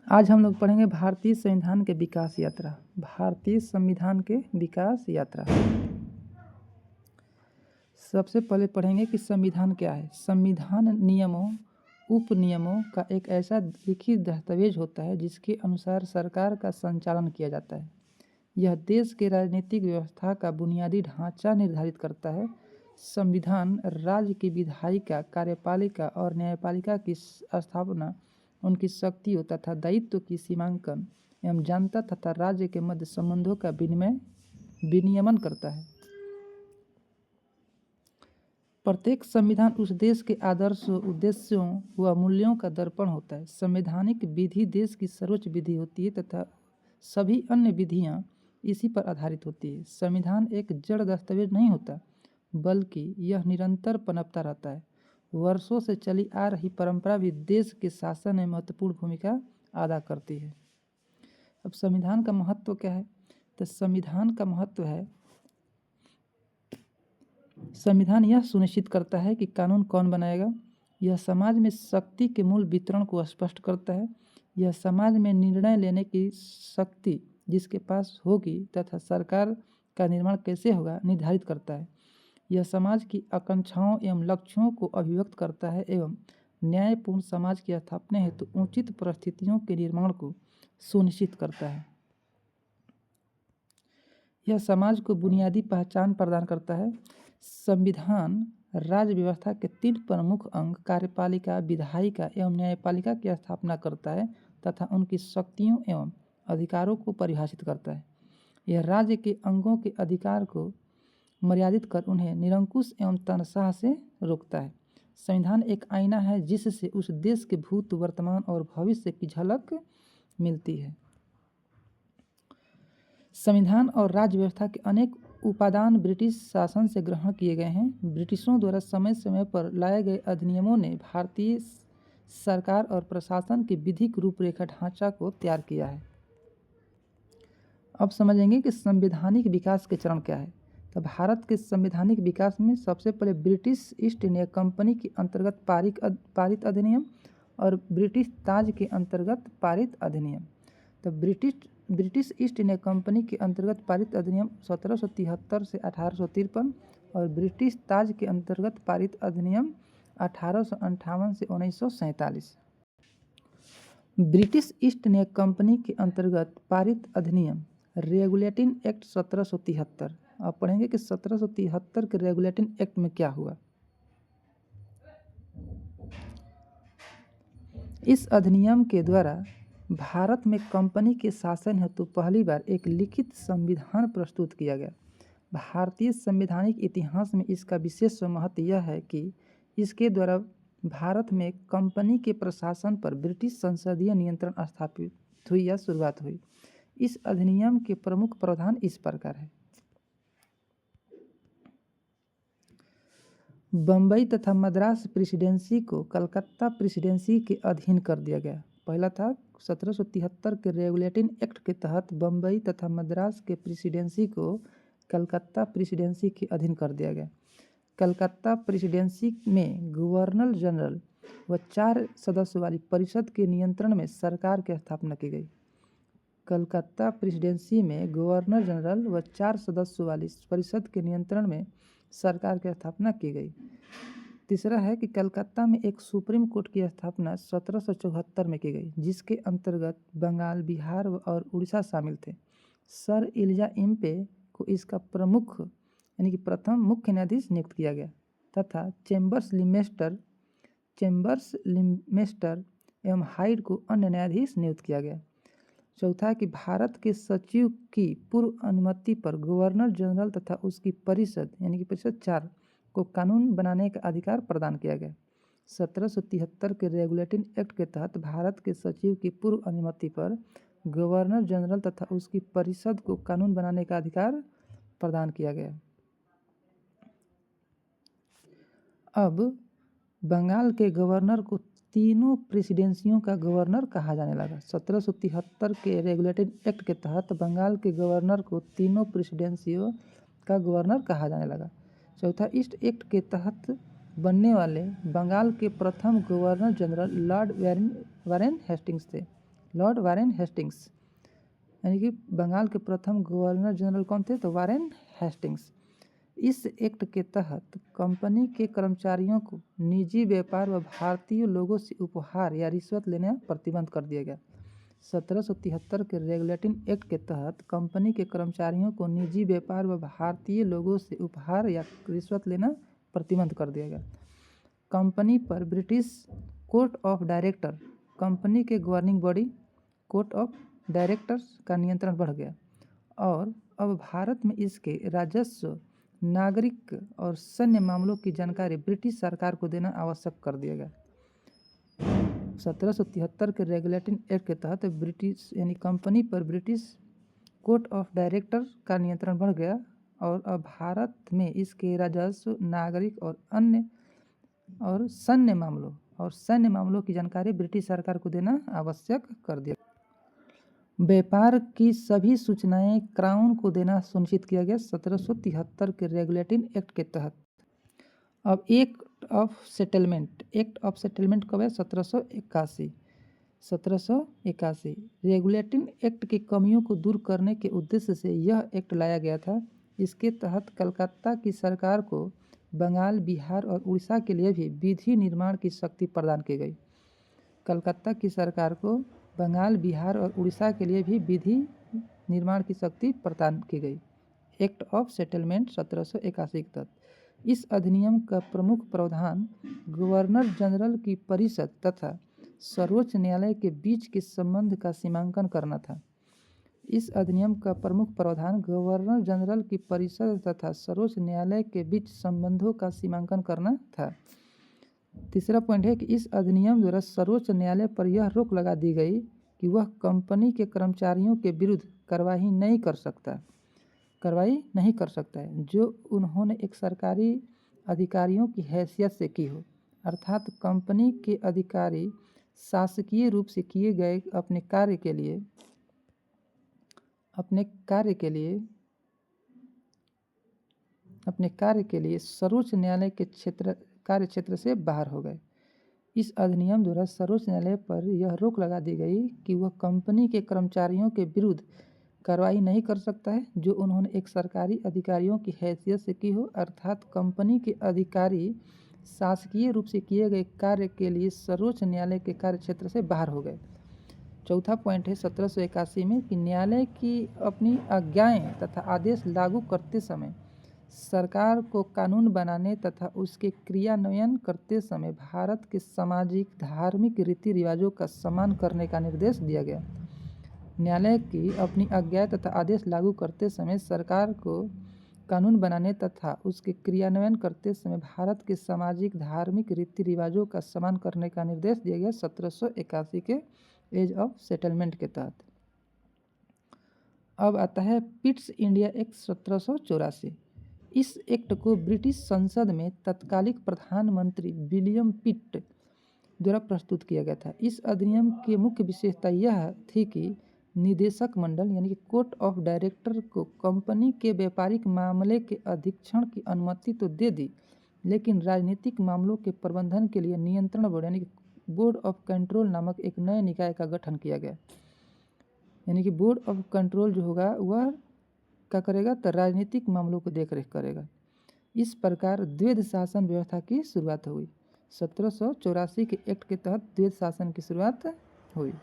आज हम लोग पढ़ेंगे भारतीय संविधान के विकास यात्रा। भारतीय संविधान के विकास यात्रा। सबसे पहले पढ़ेंगे कि संविधान क्या है। संविधान नियमों उपनियमों का एक ऐसा लिखित दस्तावेज होता है जिसके अनुसार सरकार का संचालन किया जाता है। यह देश के राजनीतिक व्यवस्था का बुनियादी ढांचा निर्धारित करता है। संविधान राज्य की विधायिका, कार्यपालिका और न्यायपालिका की स्थापना, उनकी शक्तियों तथा दायित्व की सीमांकन एवं जनता तथा राज्य के मध्य संबंधों का विनियमन करता है। प्रत्येक संविधान उस देश के आदर्शों, उद्देश्यों व मूल्यों का दर्पण होता है। संवैधानिक विधि देश की सर्वोच्च विधि होती है तथा सभी अन्य विधियां इसी पर आधारित होती है। संविधान एक जड़ दस्तावेज नहीं होता, बल्कि यह निरंतर पनपता रहता है। वर्षों से चली आ रही परंपरा भी देश के शासन में महत्वपूर्ण भूमिका अदा करती है। अब संविधान का महत्व क्या है? तो संविधान का महत्व है, संविधान यह सुनिश्चित करता है कि कानून कौन बनाएगा। यह समाज में शक्ति के मूल वितरण को स्पष्ट करता है। यह समाज में निर्णय लेने की शक्ति जिसके पास होगी तथा सरकार का निर्माण कैसे होगा निर्धारित करता है। यह समाज की आकांक्षाओं एवं लक्ष्यों को अभिव्यक्त करता है एवं न्यायपूर्ण समाज की स्थापना हेतु उचित परिस्थितियों के निर्माण को सुनिश्चित करता है। यह समाज को बुनियादी पहचान प्रदान करता है। संविधान राज्य व्यवस्था के 3 प्रमुख अंग कार्यपालिका, विधायिका एवं न्यायपालिका की स्थापना करता है तथा उनकी शक्तियों एवं अधिकारों को परिभाषित करता है। यह राज्य के अंगों के अधिकार को मर्यादित कर उन्हें निरंकुश एवं तानाशाह से रोकता है। संविधान एक आईना है जिससे उस देश के भूत, वर्तमान और भविष्य की झलक मिलती है। संविधान और राज्य व्यवस्था के अनेक उपादान ब्रिटिश शासन से ग्रहण किए गए हैं। ब्रिटिशों द्वारा समय समय पर लाए गए अधिनियमों ने भारतीय सरकार और प्रशासन की विधिक रूपरेखा ढांचा को तैयार किया है। अब समझेंगे कि संवैधानिक विकास के चरण क्या है। तो भारत के संवैधानिक विकास में सबसे पहले ब्रिटिश ईस्ट इंडिया कंपनी के अंतर्गत पारित अधिनियम और ब्रिटिश ताज के अंतर्गत पारित अधिनियम। तो ब्रिटिश ईस्ट इंडिया कंपनी के अंतर्गत पारित अधिनियम 1773 से 1853 और ब्रिटिश ताज के अंतर्गत पारित अधिनियम 1858 से 1947। ब्रिटिश ईस्ट इंडिया कंपनी के अंतर्गत पारित अधिनियम रेगुलेटिंग एक्ट 1773। आप पढ़ेंगे कि 1773 के रेगुलेटिंग एक्ट में क्या हुआ। इस अधिनियम के द्वारा भारत में कंपनी के शासन हेतु पहली बार एक लिखित संविधान प्रस्तुत किया गया। भारतीय संवैधानिक इतिहास में इसका विशेष महत्व यह है कि इसके द्वारा भारत में कंपनी के प्रशासन पर ब्रिटिश संसदीय नियंत्रण स्थापित हुई या शुरुआत हुई। इस अधिनियम के प्रमुख प्रावधान इस प्रकार है। बम्बई तथा मद्रास प्रेसिडेंसी को कलकत्ता प्रेसिडेंसी के अधीन कर दिया गया। पहला था 1773 के रेगुलेटिंग एक्ट के तहत बम्बई तथा मद्रास के प्रेसिडेंसी को कलकत्ता प्रेसिडेंसी के अधीन कर दिया गया। कलकत्ता प्रेसिडेंसी में गवर्नर जनरल व 4 सदस्यों वाली परिषद के नियंत्रण में सरकार की स्थापना की गई। कलकत्ता प्रेसिडेंसी में गवर्नर जनरल व 4 सदस्यों वाली परिषद के नियंत्रण में सरकार की स्थापना की गई। तीसरा है कि कलकत्ता में एक सुप्रीम कोर्ट की स्थापना 1774 में की गई, जिसके अंतर्गत बंगाल, बिहार और उड़ीसा शामिल थे। सर इलिजा इम्पे को इसका प्रमुख यानी कि प्रथम मुख्य न्यायाधीश नियुक्त किया गया तथा चेम्बर्स लिमेस्टर एवं हाइड को अन्य न्यायाधीश नियुक्त किया गया। चौथा कि भारत के सचिव की पूर्व अनुमति पर गवर्नर जनरल तथा उसकी परिषद यानी कि परिषद 4 को कानून बनाने का अधिकार प्रदान किया गया। 1773 के रेगुलेटिंग एक्ट के तहत भारत के सचिव की पूर्व अनुमति पर गवर्नर जनरल तथा उसकी परिषद को कानून बनाने का अधिकार प्रदान किया गया। अब बंगाल के गवर्नर को तीनों प्रेसिडेंसियों का गवर्नर कहा जाने लगा। 1773 के रेगुलेटिंग एक्ट के तहत बंगाल के गवर्नर को तीनों प्रेसिडेंसियों का गवर्नर कहा जाने लगा। चौथा, ईस्ट एक्ट के तहत बनने वाले बंगाल के प्रथम governor general Lord Warren Hastings थे। लॉर्ड वारेन हेस्टिंग्स, यानी कि बंगाल के प्रथम गवर्नर जनरल कौन थे? तो वारेन हेस्टिंग्स। इस एक्ट के तहत कंपनी के कर्मचारियों को निजी व्यापार व भारतीय लोगों से उपहार या रिश्वत लेने प्रतिबंध कर दिया गया। 1773 के रेगुलेटिंग एक्ट के तहत कंपनी के कर्मचारियों को निजी व्यापार व भारतीय लोगों से उपहार या रिश्वत लेना प्रतिबंध कर दिया गया। कंपनी पर British court of director, company के governing body court of directors का नियंत्रण बढ़ गया और अब भारत में इसके राजस्व, नागरिक और सैन्य मामलों की जानकारी ब्रिटिश सरकार को देना आवश्यक कर दिया गया। 1773 के रेगुलेटिंग एक्ट के तहत ब्रिटिश यानी कंपनी पर ब्रिटिश कोर्ट ऑफ डायरेक्टर का नियंत्रण बढ़ गया और अब भारत में इसके राजस्व, नागरिक और अन्य और सैन्य मामलों की जानकारी ब्रिटिश सरकार को देना आवश्यक कर दिया। व्यापार की सभी सूचनाएं क्राउन को देना सुनिश्चित किया गया 1773 के रेगुलेटिंग एक्ट के तहत। अब एक्ट ऑफ सेटलमेंट कब है? 1781। रेगुलेटिंग एक्ट की कमियों को दूर करने के उद्देश्य से यह एक्ट लाया गया था। इसके तहत कलकत्ता की सरकार को बंगाल, बिहार और उड़ीसा के लिए भी विधि निर्माण की शक्ति प्रदान की गई। कलकत्ता की सरकार को बंगाल, बिहार और उड़ीसा के लिए भी विधि निर्माण की शक्ति प्रदान की गई। एक्ट ऑफ सेटलमेंट 1781 के तहत इस अधिनियम का प्रमुख प्रावधान गवर्नर जनरल की परिषद तथा सर्वोच्च न्यायालय के बीच के संबंध का सीमांकन करना था। इस अधिनियम का प्रमुख प्रावधान गवर्नर जनरल की परिषद तथा सर्वोच्च न्यायालय के बीच संबंधों का सीमांकन करना था। तीसरा पॉइंट है कि इस अधिनियम द्वारा सर्वोच्च न्यायालय पर यह रोक लगा दी गई कि वह कंपनी के कर्मचारियों के विरुद्ध कार्रवाई नहीं कर सकता है जो उन्होंने एक सरकारी अधिकारियों की हैसियत से की हो, अर्थात कंपनी के अधिकारी शासकीय रूप से किए गए अपने कार्य के लिए सर्वोच्च न्यायालय के कार्य क्षेत्र से बाहर हो गए। इस अधिनियम द्वारा सर्वोच्च न्यायालय पर यह रोक लगा दी गई कि वह कंपनी के कर्मचारियों के विरुद्ध कार्रवाई नहीं कर सकता है जो उन्होंने एक सरकारी अधिकारियों की हैसियत से की हो, अर्थात कंपनी के अधिकारी शासकीय रूप से किए गए कार्य के लिए सर्वोच्च न्यायालय के कार्य क्षेत्र से बाहर हो गए। चौथा पॉइंट है 1781 में कि न्यायालय की अपनी आज्ञाएं तथा आदेश लागू करते समय सरकार को कानून बनाने तथा उसके क्रियान्वयन करते समय भारत के सामाजिक, धार्मिक रीति रिवाजों का सम्मान करने का निर्देश दिया गया। न्यायालय की अपनी आज्ञाएं तथा आदेश लागू करते समय सरकार को कानून बनाने तथा उसके क्रियान्वयन करते समय भारत के सामाजिक, धार्मिक रीति रिवाजों का सम्मान करने का निर्देश दिया गया 1781 के एज ऑफ सेटलमेंट के तहत। अब आता है पिट्स इंडिया एक्ट 1784। इस एक्ट को ब्रिटिश संसद में तत्कालिक प्रधानमंत्री विलियम पिट द्वारा प्रस्तुत किया गया था। इस अधिनियम की मुख्य विशेषता यह थी कि निदेशक मंडल यानी कि कोर्ट ऑफ डायरेक्टर को कंपनी के व्यापारिक मामले के अधीक्षण की अनुमति तो दे दी, लेकिन राजनीतिक मामलों के प्रबंधन के लिए नियंत्रण बोर्ड यानी कि बोर्ड ऑफ कंट्रोल नामक एक नए निकाय का गठन किया गया। यानी कि बोर्ड ऑफ कंट्रोल जो होगा वह क्या करेगा? तो राजनीतिक मामलों को देखरेख करेगा। इस प्रकार द्वैध शासन व्यवस्था की शुरुआत हुई। 1784 के एक्ट के तहत द्वैध शासन की शुरुआत हुई।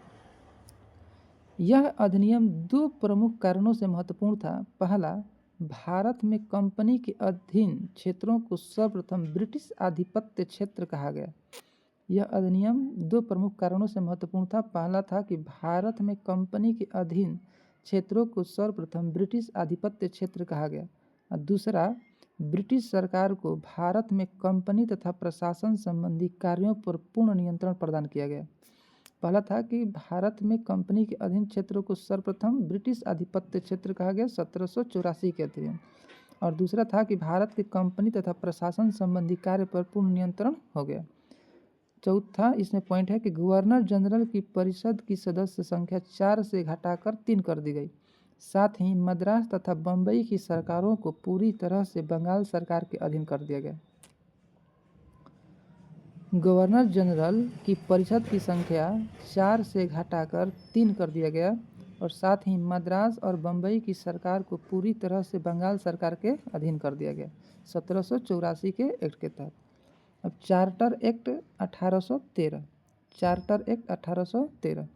यह अधिनियम दो प्रमुख कारणों से महत्वपूर्ण था। पहला, भारत में कंपनी के अधीन क्षेत्रों को सर्वप्रथम ब्रिटिश आधिपत्य क्षेत्र कहा गया। यह अधिनियम दो प्रमुख कारणों से महत्वपूर्ण था। पहला था कि भारत में कंपनी के अधीन क्षेत्रों को सर्वप्रथम ब्रिटिश आधिपत्य क्षेत्र कहा गया और दूसरा, ब्रिटिश सरकार को भारत में कंपनी तथा प्रशासन संबंधी कार्यों पर पूर्ण नियंत्रण प्रदान किया गया। पहला था कि भारत में कंपनी के अधीन क्षेत्रों को सर्वप्रथम ब्रिटिश आधिपत्य क्षेत्र कहा गया 1784 के अधिनियम, और दूसरा था कि भारत के कंपनी तथा प्रशासन संबंधी कार्य पर पूर्ण नियंत्रण हो गया। चौथा इसमें पॉइंट है कि गवर्नर जनरल की परिषद की सदस्य संख्या 4 से घटाकर 3 कर दी गई। साथ ही मद्रास तथा बम्बई की सरकारों को पूरी तरह से बंगाल सरकार के अधीन कर दिया गया। गवर्नर जनरल की परिषद की संख्या 4 से घटाकर 3 कर दिया गया और साथ ही मद्रास और बम्बई की सरकार को पूरी तरह से बंगाल सरकार के अधीन कर दिया गया 1784 के एक्ट के तहत। अब चार्टर एक्ट 1813, चार्टर एक्ट 1813,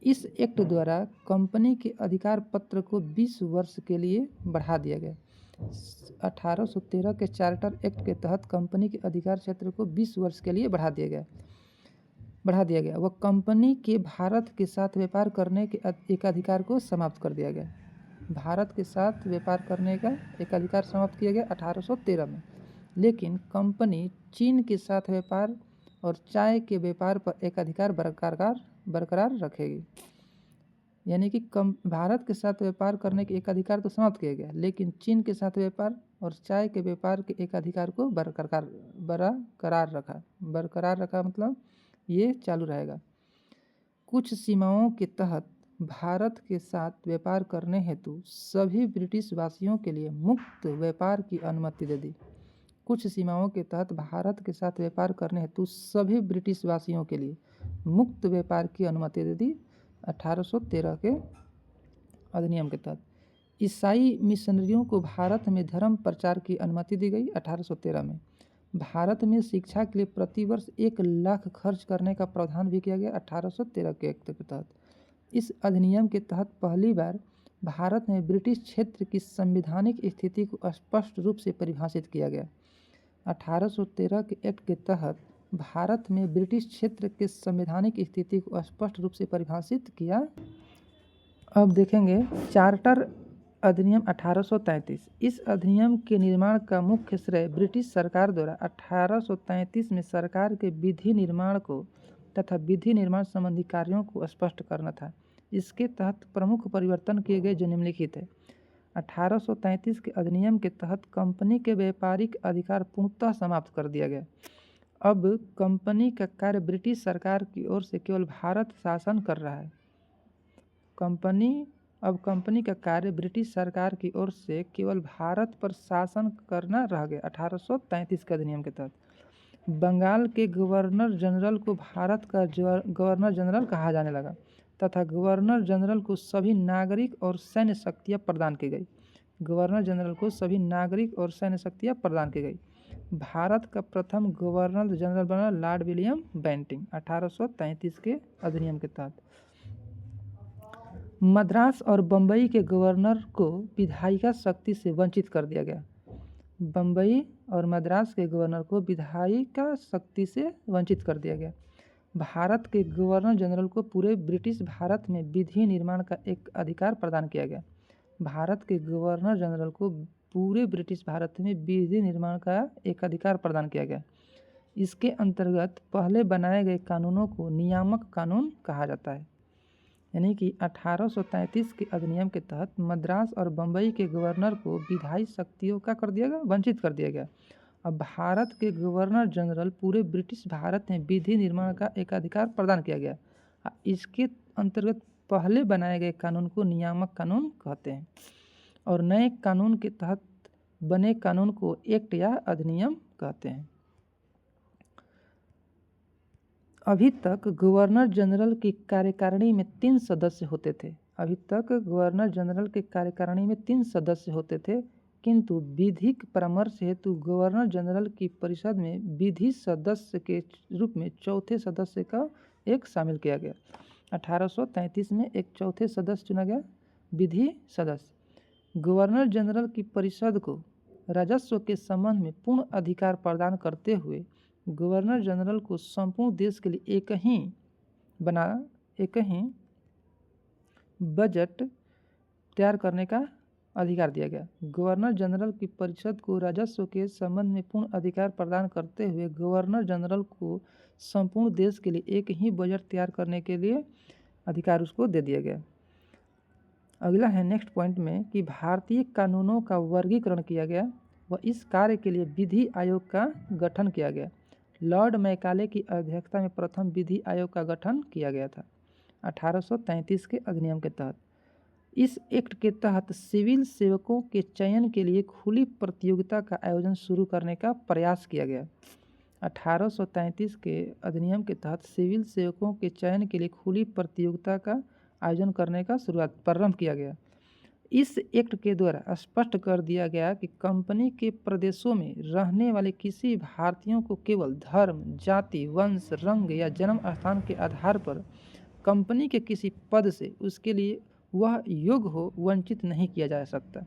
इस एक्ट द्वारा कंपनी के अधिकार पत्र को 20 वर्ष के लिए बढ़ा दिया गया। 1813 के चार्टर एक्ट के तहत कंपनी के अधिकार क्षेत्र को 20 वर्ष के लिए बढ़ा दिया गया। वह कंपनी के भारत के साथ व्यापार करने के एक अधिकार को समाप्त कर दिया गया। भारत के साथ व्यापार करने का एक अधिकार समाप्त किया गया 1813 में, लेकिन कंपनी चीन के साथ व्यापार और चाय के व्यापार पर एक अधिकार बरकरार रखेगी। यानी कि भारत के साथ व्यापार करने के एक अधिकार तो समाप्त किया गया, लेकिन चीन के साथ व्यापार और चाय के व्यापार के एक अधिकार को बरकरार रखा मतलब ये चालू रहेगा। कुछ सीमाओं के तहत भारत के साथ व्यापार करने हेतु सभी ब्रिटिश वासियों के लिए मुक्त व्यापार की अनुमति दे दी। कुछ सीमाओं के तहत भारत के साथ व्यापार करने हेतु सभी ब्रिटिश वासियों के लिए मुक्त व्यापार की अनुमति दे दी 1813 के अधिनियम के तहत। ईसाई मिशनरियों को भारत में धर्म प्रचार की अनुमति दी गई 1813 में। भारत में शिक्षा के लिए प्रतिवर्ष 1 लाख खर्च करने का प्रावधान भी किया गया 1813 के एक्ट के तहत। इस अधिनियम के तहत पहली बार भारत में ब्रिटिश क्षेत्र की संवैधानिक स्थिति को स्पष्ट रूप से परिभाषित किया गया। 1813 के एक्ट के तहत भारत में ब्रिटिश क्षेत्र के संवैधानिक स्थिति को स्पष्ट रूप से परिभाषित किया। अब देखेंगे चार्टर अधिनियम 1833। इस अधिनियम के निर्माण का मुख्य श्रेय ब्रिटिश सरकार द्वारा 1833 में सरकार के विधि निर्माण को तथा विधि निर्माण संबंधी कार्यों को स्पष्ट करना था। इसके तहत प्रमुख परिवर्तन किए गए जो निम्नलिखित है। 1833 के अधिनियम के तहत कंपनी के व्यापारिक अधिकार पूर्णतः समाप्त कर दिया गया। अब कंपनी का कार्य ब्रिटिश सरकार की ओर से केवल भारत शासन कर रहा है। कंपनी का कार्य ब्रिटिश सरकार की ओर से केवल भारत पर शासन करना रह गया 1833 के अधिनियम के तहत। बंगाल के गवर्नर जनरल को भारत का गवर्नर जनरल कहा जाने लगा तथा गवर्नर जनरल को सभी नागरिक और सैन्य शक्तियाँ प्रदान की गई। गवर्नर जनरल को सभी नागरिक और सैन्य शक्तियाँ प्रदान की गई। भारत का प्रथम गवर्नर जनरल बना लॉर्ड विलियम बेंटिंग 1833 के अधिनियम के तहत। मद्रास और बम्बई के गवर्नर को विधायिका शक्ति से वंचित कर दिया गया। बम्बई और मद्रास के गवर्नर को विधायिका शक्ति से वंचित कर दिया गया। भारत के गवर्नर जनरल को पूरे ब्रिटिश भारत में विधि निर्माण का एक अधिकार प्रदान किया गया। भारत के गवर्नर जनरल को पूरे ब्रिटिश भारत में विधि निर्माण का एक अधिकार प्रदान किया गया। इसके अंतर्गत पहले बनाए गए कानूनों को नियामक कानून कहा जाता है। यानी कि 1833 के अधिनियम के तहत मद्रास और बम्बई के गवर्नर को विधायी शक्तियों का कर दिया गया, वंचित कर दिया गया। अब भारत के गवर्नर जनरल पूरे ब्रिटिश भारत में विधि निर्माण का एक अधिकार प्रदान किया गया। इसके अंतर्गत पहले बनाए गए कानून को नियामक कानून कहते हैं और नए कानून के तहत बने कानून को एक्ट या अधिनियम कहते हैं। अभी तक गवर्नर जनरल की कार्यकारिणी में 3 सदस्य होते थे। किंतु विधिक परामर्श हेतु गवर्नर जनरल की परिषद में विधि सदस्य के रूप में चौथे सदस्य का एक शामिल किया गया। 1833 में एक चौथे सदस्य चुना गया, विधि सदस्य। गवर्नर जनरल की परिषद को राजस्व के संबंध में पूर्ण अधिकार प्रदान करते हुए गवर्नर जनरल को संपूर्ण देश के लिए एक ही बजट तैयार करने का अधिकार दिया गया। गवर्नर जनरल की परिषद को राजस्व के संबंध में पूर्ण अधिकार प्रदान करते हुए गवर्नर जनरल को संपूर्ण देश के लिए एक ही बजट तैयार करने के लिए अधिकार उसको दे दिया गया। अगला है नेक्स्ट पॉइंट में कि भारतीय कानूनों का वर्गीकरण किया गया व इस कार्य के लिए विधि आयोग का गठन किया गया। लॉर्ड मैकाले की अध्यक्षता में प्रथम विधि आयोग का गठन किया गया था 1833 के अधिनियम के तहत। इस एक्ट के तहत सिविल सेवकों के चयन के लिए खुली प्रतियोगिता का आयोजन शुरू करने का प्रयास किया गया। 1833 के अधिनियम के तहत सिविल सेवकों के चयन के लिए खुली प्रतियोगिता का आयोजन करने का प्रारंभ किया गया। इस एक्ट के द्वारा स्पष्ट कर दिया गया कि कंपनी के प्रदेशों में रहने वाले किसी भारतीयों को केवल धर्म, जाति, वंश, रंग या जन्म स्थान के आधार पर कंपनी के किसी पद से उसके लिए वह योग्य हो वंचित नहीं किया जा सकता।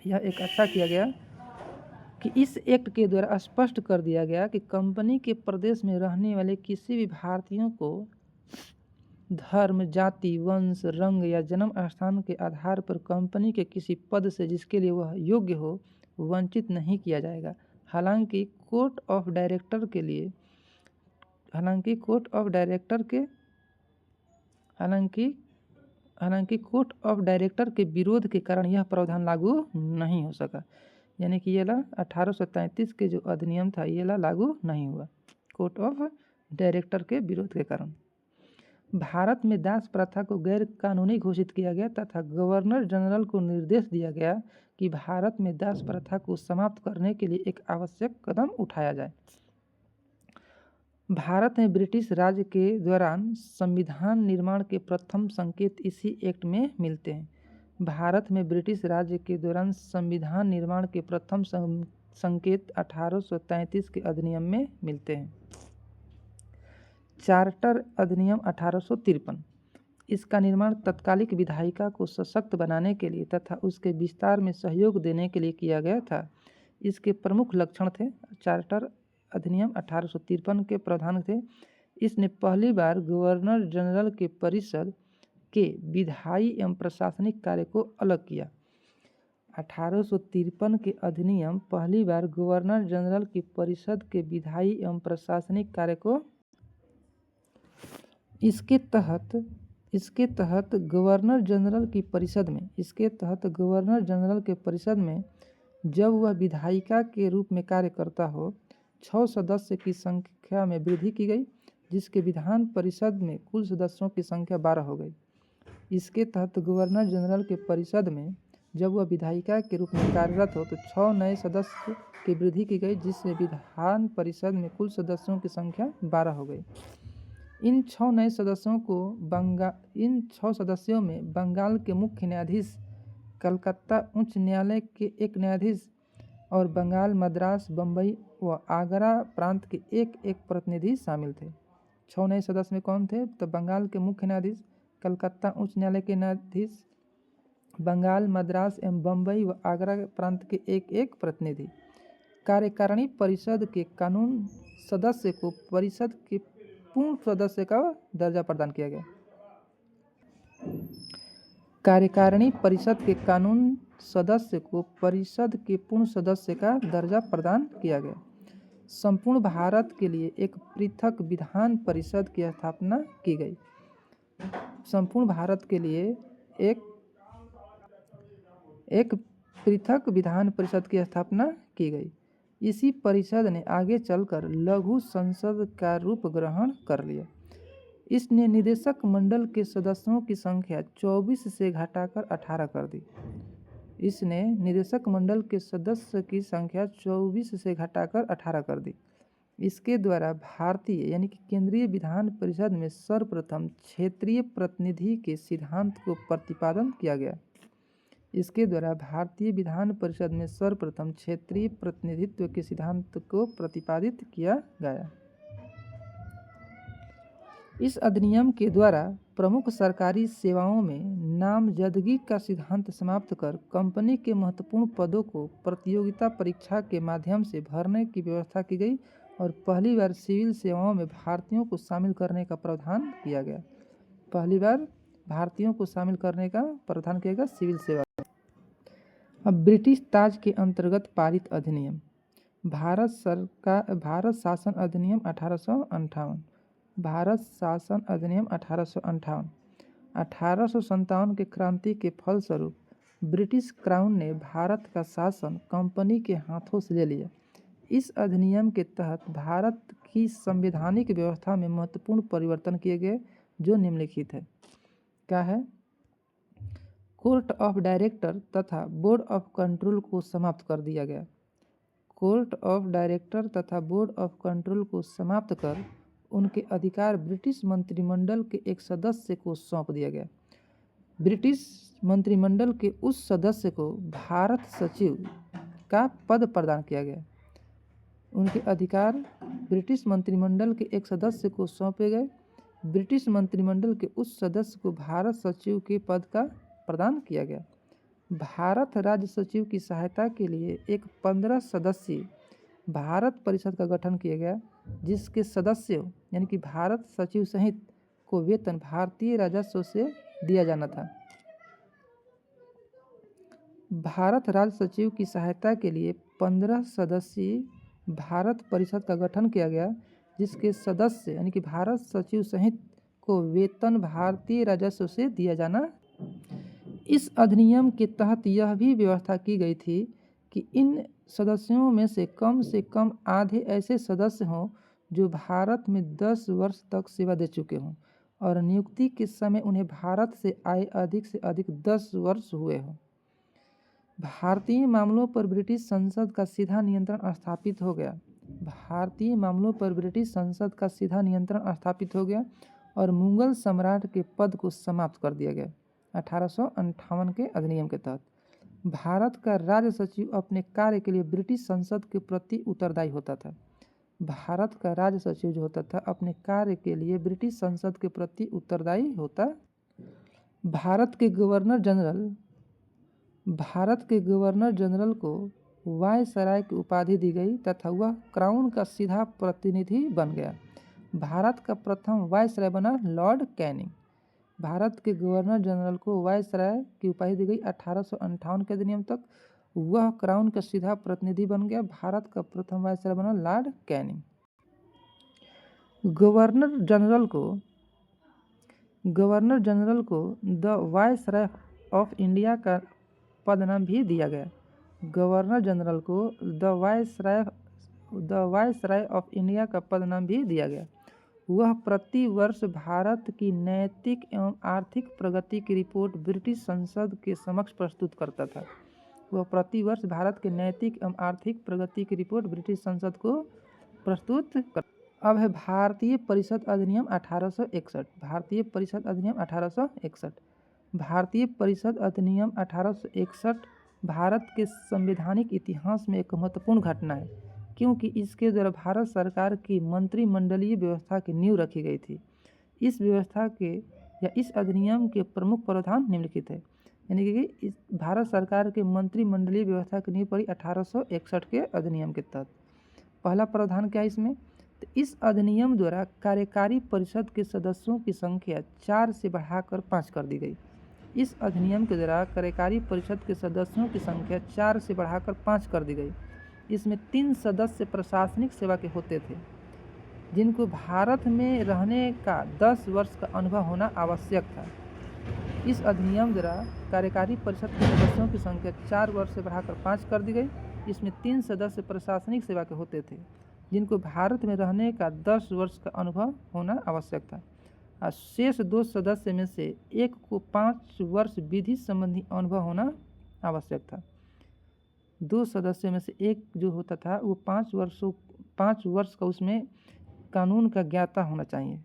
यह एक अच्छा किया गया कि इस एक्ट के द्वारा स्पष्ट कर दिया गया कि कंपनी के प्रदेश में रहने वाले किसी भी भारतीयों को धर्म, जाति, वंश, रंग या जन्म स्थान के आधार पर कंपनी के किसी पद से जिसके लिए वह योग्य हो वंचित नहीं किया जाएगा। हालांकि कोर्ट ऑफ डायरेक्टर के विरोध के कारण यह प्रावधान लागू नहीं हो सका। यानी कि ये 1833 के जो अधिनियम था ये लागू नहीं हुआ कोर्ट ऑफ डायरेक्टर के विरोध के कारण। भारत में दास प्रथा को गैर कानूनी घोषित किया गया तथा गवर्नर जनरल को निर्देश दिया गया कि भारत में दास प्रथा को समाप्त करने के लिए एक आवश्यक कदम उठाया जाए। भारत में ब्रिटिश राज के दौरान संविधान निर्माण के प्रथम संकेत इसी एक्ट में मिलते हैं। भारत में ब्रिटिश राज के दौरान संविधान निर्माण के प्रथम संकेत 1833 के अधिनियम में मिलते हैं। चार्टर अधिनियम 1853। इसका निर्माण तत्कालिक विधायिका को सशक्त बनाने के लिए तथा उसके विस्तार में सहयोग देने के लिए किया गया था। इसके प्रमुख लक्षण थे। चार्टर अधिनियम 1853 के प्रावधान थे। इसने पहली बार गवर्नर जनरल के परिषद के विधायी एवं प्रशासनिक कार्य को अलग किया। 1853 के अधिनियम पहली बार गवर्नर जनरल की परिषद के विधायी एवं प्रशासनिक कार्य को इसके तहत गवर्नर जनरल के परिषद में जब वह विधायिका के रूप में कार्य करता हो 6 सदस्य की संख्या में वृद्धि की गई, जिसके विधान परिषद में कुल सदस्यों की संख्या 12 हो गई। इसके तहत गवर्नर जनरल के परिषद में जब वह विधायिका के रूप में कार्यरत हो तो 6 नए सदस्य की वृद्धि की गई, जिससे विधान परिषद में कुल सदस्यों की संख्या 12 हो गई। इन 6 नए सदस्यों में बंगाल के मुख्य न्यायाधीश, कलकत्ता उच्च न्यायालय के एक न्यायाधीश और बंगाल, मद्रास, बम्बई व आगरा प्रांत के एक प्रतिनिधि शामिल थे। 6 नए सदस्य में कौन थे? तो बंगाल के मुख्य न्यायाधीश, कलकत्ता उच्च न्यायालय के न्यायाधीश, बंगाल, मद्रास एवं बम्बई व आगरा प्रांत के एक प्रतिनिधि। कार्यकारिणी परिषद के कानून सदस्य को परिषद के पूर्ण सदस्य का दर्जा प्रदान किया गया। कार्यकारिणी परिषद के कानून सदस्य को परिषद के पूर्ण सदस्य का दर्जा प्रदान किया गया। संपूर्ण भारत के लिए एक पृथक विधान परिषद की स्थापना की गई। संपूर्ण भारत के लिए एक पृथक विधान परिषद की स्थापना की गई। इसी परिषद ने आगे चलकर लघु संसद का रूप ग्रहण कर लिया। इसने निदेशक मंडल के सदस्यों की संख्या 24 से घटाकर 18 कर दी। इसने निदेशक मंडल के सदस्य की संख्या 24 से घटाकर 18 कर दी। इसके द्वारा भारतीय यानी कि केंद्रीय विधान परिषद में सर्वप्रथम क्षेत्रीय प्रतिनिधि के सिद्धांत को प्रतिपादन किया गया। इसके द्वारा भारतीय विधान परिषद में सर्वप्रथम क्षेत्रीय प्रतिनिधित्व के सिद्धांत को प्रतिपादित किया गया। इस अधिनियम के द्वारा प्रमुख सरकारी सेवाओं में नामजदगी का सिद्धांत समाप्त कर कंपनी के महत्वपूर्ण पदों को प्रतियोगिता परीक्षा के माध्यम से भरने की व्यवस्था की गई और पहली बार सिविल सेवाओं में भारतीयों को शामिल करने का प्रावधान किया गया। पहली बार भारतीयों को शामिल करने का प्रावधान किया गया सिविल सेवा। अब ब्रिटिश ताज के अंतर्गत पारित अधिनियम। भारत शासन अधिनियम 1858। भारत शासन अधिनियम 1858। 1857 के क्रांति के फलस्वरूप ब्रिटिश क्राउन ने भारत का शासन कंपनी के हाथों से ले लिया। इस अधिनियम के तहत भारत की संवैधानिक व्यवस्था में महत्वपूर्ण परिवर्तन किए गए, जो निम्नलिखित है। क्या है? कोर्ट ऑफ डायरेक्टर तथा बोर्ड ऑफ कंट्रोल को समाप्त कर दिया गया। कोर्ट ऑफ डायरेक्टर तथा बोर्ड ऑफ कंट्रोल को समाप्त कर उनके अधिकार ब्रिटिश मंत्रिमंडल के एक सदस्य को सौंप दिया गया। ब्रिटिश मंत्रिमंडल के उस सदस्य को भारत सचिव का पद प्रदान किया गया। उनके अधिकार ब्रिटिश मंत्रिमंडल के एक सदस्य को सौंपे गए। ब्रिटिश मंत्रिमंडल के उस सदस्य को भारत सचिव के पद का प्रदान किया गया। भारत राज्य सचिव की सहायता के लिए एक 15 सदस्यीय भारत परिषद का गठन किया गया, जिसके सदस्यों यानी कि भारत सचिव सहित को वेतन भारतीय राजस्व से दिया जाना था। भारत राज्य सचिव की सहायता के लिए 15 सदस्यीय भारत परिषद का गठन किया गया, जिसके सदस्य यानी कि भारत सचिव सहित को वेतन भारतीय राजस्व से दिया जाना। इस अधिनियम के तहत यह भी व्यवस्था की गई थी कि इन सदस्यों में से कम आधे ऐसे सदस्य हों जो भारत में 10 वर्ष तक सेवा दे चुके हों और नियुक्ति के समय उन्हें भारत से आए अधिक से अधिक 10 वर्ष हुए हों। भारतीय मामलों पर ब्रिटिश संसद का सीधा नियंत्रण स्थापित हो गया। भारतीय मामलों पर ब्रिटिश संसद का सीधा नियंत्रण स्थापित हो गया और मुगल सम्राट के पद को समाप्त कर दिया गया। 1858 के अधिनियम के तहत भारत का राज्य सचिव अपने कार्य के लिए ब्रिटिश संसद के प्रति उत्तरदायी होता था। भारत का राज्य सचिव जो होता था अपने कार्य के लिए ब्रिटिश संसद के प्रति उत्तरदायी होता। भारत के गवर्नर जनरल को वायसराय की उपाधि दी गई तथा वह क्राउन का सीधा प्रतिनिधि बन गया। भारत का प्रथम वायसराय बना लॉर्ड कैनिंग। भारत के गवर्नर जनरल को वायसराय की उपाधि दी गई। 1858 के अधिनियम तक वह क्राउन का सीधा प्रतिनिधि बन गया। भारत का प्रथम वायसराय बना लॉर्ड कैनिंग। गवर्नर जनरल को द वायसराय ऑफ इंडिया का पदनाम भी दिया गया। गवर्नर जनरल को द वायसराय ऑफ इंडिया का पदनाम भी दिया गया। वह प्रति वर्ष भारत की नैतिक एवं आर्थिक प्रगति की रिपोर्ट ब्रिटिश संसद के समक्ष प्रस्तुत करता था। वह प्रति वर्ष भारत के नैतिक एवं आर्थिक प्रगति की रिपोर्ट ब्रिटिश संसद को प्रस्तुत कर। अब है भारतीय परिषद अधिनियम 1861। भारतीय परिषद अधिनियम 1861। भारतीय परिषद अधिनियम 1861 भारत के संवैधानिक इतिहास में एक महत्वपूर्ण घटना है, क्योंकि इसके द्वारा भारत सरकार की मंत्रिमंडलीय व्यवस्था की नींव रखी गई थी। इस व्यवस्था के या इस अधिनियम के प्रमुख प्रावधान निम्नलिखित है, यानी कि इस भारत सरकार के मंत्रिमंडलीय व्यवस्था की नींव पड़ी 1861 के अधिनियम के तहत। पहला प्रावधान क्या है इसमें, तो इस अधिनियम द्वारा कार्यकारी परिषद के सदस्यों की संख्या 4 से बढ़ाकर 5 कर दी गई। इस अधिनियम के द्वारा कार्यकारी परिषद के सदस्यों की संख्या 4 से बढ़ाकर 5 कर दी गई। इसमें 3 सदस्य प्रशासनिक सेवा के होते थे, जिनको भारत में रहने का 10 वर्ष का अनुभव होना आवश्यक था। इस अधिनियम द्वारा कार्यकारी परिषद के सदस्यों की संख्या 4 वर्ष से बढ़ाकर 5 कर दी गई। इसमें 3 सदस्य प्रशासनिक सेवा के होते थे, जिनको भारत में रहने का 10 वर्ष का अनुभव होना आवश्यक था। और शेष 2 सदस्य में से एक को 5 वर्ष विधि संबंधी अनुभव होना आवश्यक था। 2 सदस्यों में से एक जो होता था वो 5 वर्ष का उसमें कानून का ज्ञाता होना चाहिए।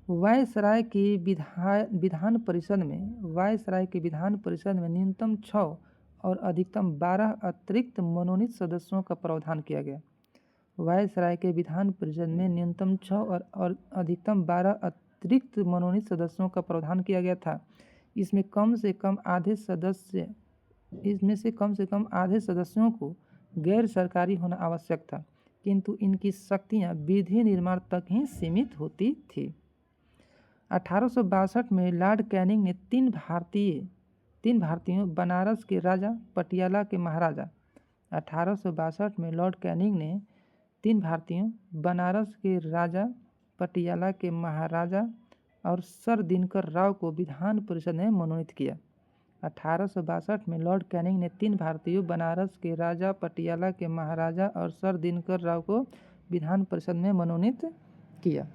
वायसराय की विधान परिषद में न्यूनतम 6 और अधिकतम 12 अतिरिक्त मनोनीत सदस्यों का प्रावधान किया गया। वायसराय के विधान परिषद में न्यूनतम 6 और अधिकतम 12 अतिरिक्त मनोनीत सदस्यों का प्रावधान किया गया था। इसमें कम से कम आधे सदस्यों को गैर सरकारी होना आवश्यक था, किंतु इनकी शक्तियां विधि निर्माण तक ही सीमित होती थी। 1862 में लॉर्ड कैनिंग ने 3 भारतीयों बनारस के राजा पटियाला के महाराजा 1862 में लॉर्ड कैनिंग ने 3 भारतीयों बनारस के राजा पटियाला के महाराजा और सर दिनकर राव को विधान परिषद में मनोनीत किया। 1862 में लॉर्ड कैनिंग ने 3 भारतीयों बनारस के राजा पटियाला के महाराजा और सर दिनकर राव को विधान परिषद में मनोनीत किया।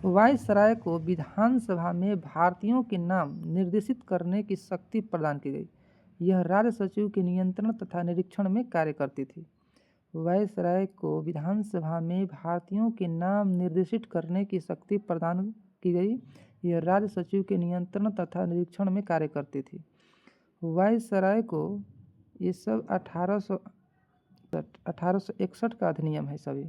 वायसराय को विधानसभा में भारतीयों के नाम निर्देशित करने की शक्ति प्रदान की गई। यह राज्य सचिव के नियंत्रण तथा निरीक्षण में कार्य करती थी। वायसराय को विधानसभा में भारतीयों के नाम निर्देशित करने की शक्ति प्रदान की गई। यह राज्य सचिव के नियंत्रण तथा निरीक्षण में कार्य करती थी। वायसराय को ये सब 1861 का अधिनियम है सभी।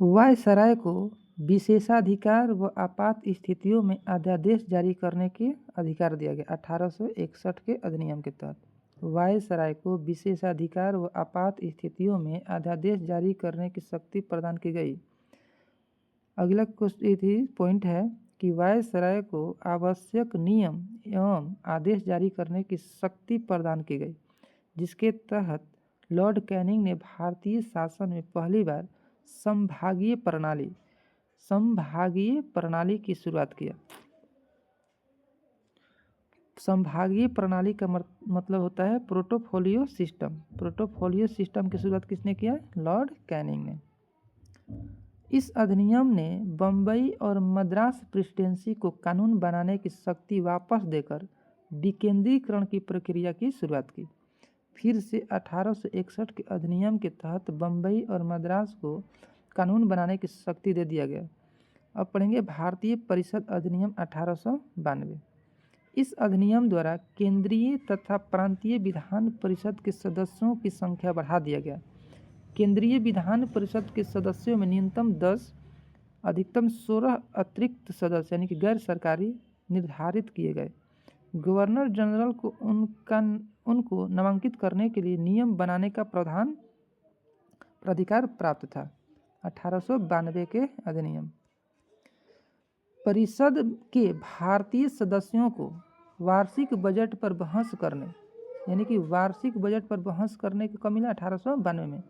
वायसराय को विशेषाधिकार व आपात स्थितियों में अध्यादेश जारी करने के अधिकार दिया गया। 1861 के अधिनियम के तहत वायसराय को विशेषाधिकार व आपात स्थितियों में अध्यादेश जारी करने की शक्ति प्रदान की गई। अगला पॉइंट है कि वायसराय को आवश्यक नियम एवं आदेश जारी करने की शक्ति प्रदान की गई, जिसके तहत लॉर्ड कैनिंग ने भारतीय शासन में पहली बार संभागीय प्रणाली की शुरुआत किया। संभागीय प्रणाली का मतलब होता है पोर्टफोलियो सिस्टम। पोर्टफोलियो सिस्टम की शुरुआत किसने किया? लॉर्ड कैनिंग ने। इस अधिनियम ने बम्बई और मद्रास प्रेसिडेंसी को कानून बनाने की शक्ति वापस देकर विकेंद्रीकरण की प्रक्रिया की शुरुआत की। फिर से 1861 के अधिनियम के तहत बम्बई और मद्रास को कानून बनाने की शक्ति दे दिया गया। अब पढ़ेंगे भारतीय परिषद अधिनियम 1892। इस अधिनियम द्वारा केंद्रीय तथा प्रांतीय विधान परिषद के सदस्यों की संख्या बढ़ा दिया गया। केंद्रीय विधान परिषद के सदस्यों में न्यूनतम 10, अधिकतम 16 अतिरिक्त सदस्य यानी कि गैर सरकारी निर्धारित किए गए। गवर्नर जनरल को उनको नामांकित करने के लिए नियम बनाने का प्राधिकार प्राप्त था। 1892 के अधिनियम। परिषद के भारतीय सदस्यों को वार्षिक बजट पर बहस करने यानी कि वार्षिक बजट पर बहस करने का कब मिला? 1892 में।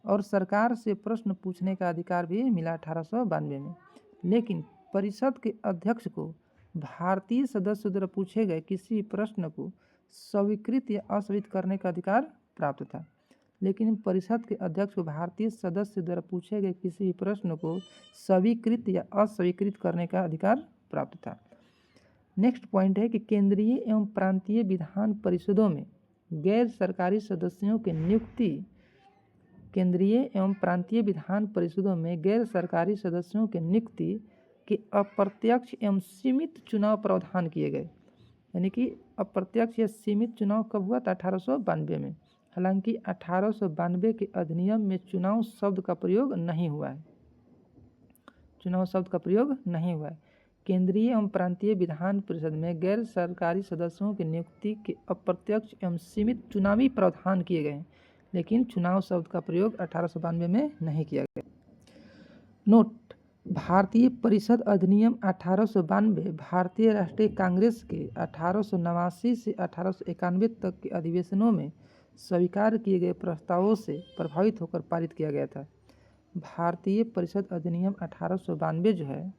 और सरकार से प्रश्न पूछने का अधिकार भी मिला 1892 में। लेकिन परिषद के अध्यक्ष को भारतीय सदस्य द्वारा पूछे गए किसी प्रश्न को स्वीकृत या अस्वीकृत करने का अधिकार प्राप्त था। लेकिन परिषद के अध्यक्ष को भारतीय सदस्य द्वारा पूछे गए किसी भी प्रश्न को स्वीकृत या अस्वीकृत करने का अधिकार प्राप्त था। नेक्स्ट पॉइंट है कि केंद्रीय एवं प्रांतीय विधान परिषदों में गैर सरकारी सदस्यों की नियुक्ति केंद्रीय एवं प्रांतीय विधान परिषदों में गैर सरकारी सदस्यों की नियुक्ति के अप्रत्यक्ष एवं सीमित चुनाव प्रावधान किए गए। यानी कि अप्रत्यक्ष या सीमित चुनाव कब हुआ था? 1892 में। हालांकि 1892 के अधिनियम में चुनाव शब्द का प्रयोग नहीं हुआ है। केंद्रीय एवं प्रांतीय विधान परिषद में गैर सरकारी सदस्यों की नियुक्ति के अप्रत्यक्ष एवं सीमित चुनावी प्रावधान किए गए, लेकिन चुनाव शब्द का प्रयोग 1892 में नहीं किया गया। नोट: भारतीय परिषद अधिनियम 1892 भारतीय राष्ट्रीय कांग्रेस के 1889 से 1891 तक के अधिवेशनों में स्वीकार किए गए प्रस्तावों से प्रभावित होकर पारित किया गया था। भारतीय परिषद अधिनियम 1892 जो है,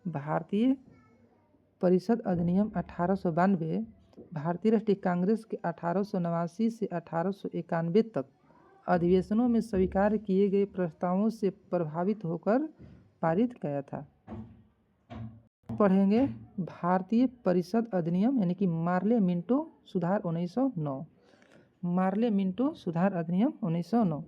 भारतीय परिषद अधिनियम 1892 भारतीय राष्ट्रीय कांग्रेस के 1889 से 1891 तक अधिवेशनों में स्वीकार किए गए प्रस्तावों से प्रभावित होकर पारित किया था। पढ़ेंगे भारतीय परिषद अधिनियम यानी कि मार्ले मिंटो सुधार 1909। मार्ले मिंटो सुधार अधिनियम 1909।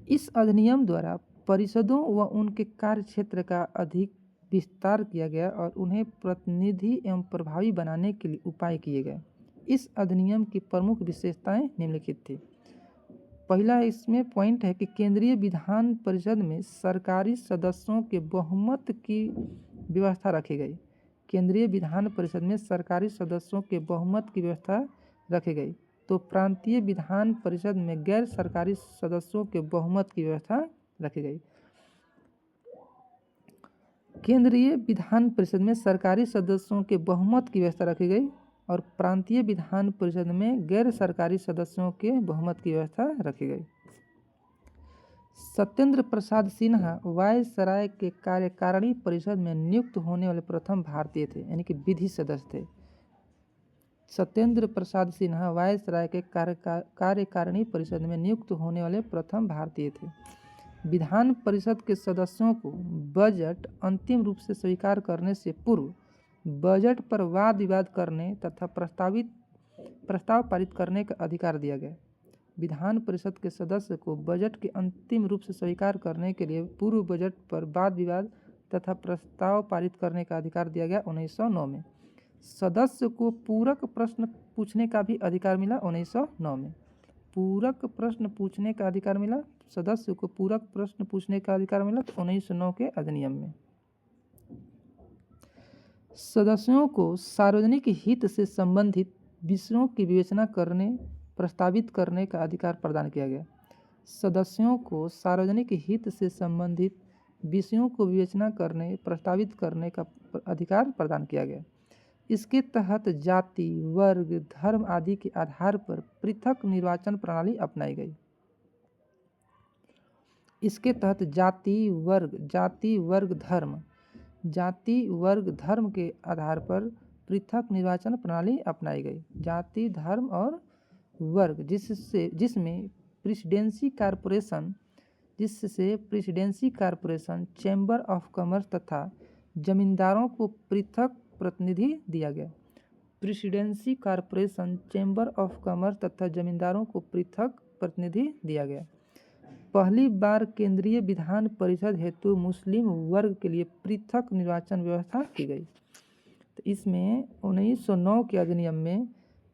इस अधिनियम द्वारा परिषदों व उनके कार्य क्षेत्र का अधिक विस्तार किया गया और उन्हें प्रतिनिधि एवं प्रभावी बनाने के लिए उपाय किए गए। इस अधिनियम की प्रमुख विशेषताएं निम्नलिखित थी। पहला इसमें पॉइंट है कि केंद्रीय विधान परिषद में सरकारी सदस्यों के बहुमत की व्यवस्था रखी गई। केंद्रीय विधान परिषद में सरकारी सदस्यों के बहुमत की व्यवस्था रखी गई, तो प्रांतीय विधान परिषद में गैर सरकारी सदस्यों के बहुमत की व्यवस्था रखी गई। केंद्रीय विधान परिषद में सरकारी सदस्यों के बहुमत की व्यवस्था रखी गई और प्रांतीय विधान परिषद में गैर सरकारी सदस्यों के बहुमत की व्यवस्था रखी गई। सत्येंद्र प्रसाद सिन्हा वायसराय के कार्यकारिणी परिषद में नियुक्त होने वाले प्रथम भारतीय थे, यानी कि विधि सदस्य थे। सत्येंद्र प्रसाद सिन्हा वायसराय के कार्यकारिणी परिषद में नियुक्त होने वाले प्रथम भारतीय थे। विधान परिषद के सदस्यों को बजट अंतिम रूप से स्वीकार करने से पूर्व बजट पर वाद विवाद करने तथा प्रस्ताव पारित करने का अधिकार दिया गया। विधान परिषद के सदस्य को बजट के अंतिम रूप से स्वीकार करने के लिए पूर्व बजट पर वाद विवाद तथा प्रस्ताव पारित करने का अधिकार दिया गया 1909 में। सदस्य को पूरक प्रश्न पूछने का भी अधिकार मिला 1909 में। पूरक प्रश्न पूछने का अधिकार मिला, सदस्य को पूरक प्रश्न पूछने का अधिकार मिला 1909 के अधिनियम में। सदस्यों को सार्वजनिक हित से संबंधित विषयों की विवेचना करने प्रस्तावित करने का अधिकार प्रदान किया गया। सदस्यों को सार्वजनिक हित से संबंधित विषयों को विवेचना करने प्रस्तावित करने का अधिकार प्रदान किया गया। इसके तहत जाति, वर्ग, धर्म आदि के आधार पर पृथक निर्वाचन प्रणाली अपनाई गई। इसके तहत जाति, वर्ग, धर्म के आधार पर पृथक निर्वाचन प्रणाली अपनाई गई। जाति, धर्म और वर्ग जिसमें presidency corporation, chamber of commerce तथा जमींदारों को पृथक प्रतिनिधि दिया गया। Presidency corporation, chamber of commerce तथा जमींदारों को पृथक प्रतिनिधि दिया गया। पहली बार केंद्रीय विधान परिषद हेतु मुस्लिम वर्ग के लिए पृथक निर्वाचन व्यवस्था की गई। तो इसमें 1909 के अधिनियम में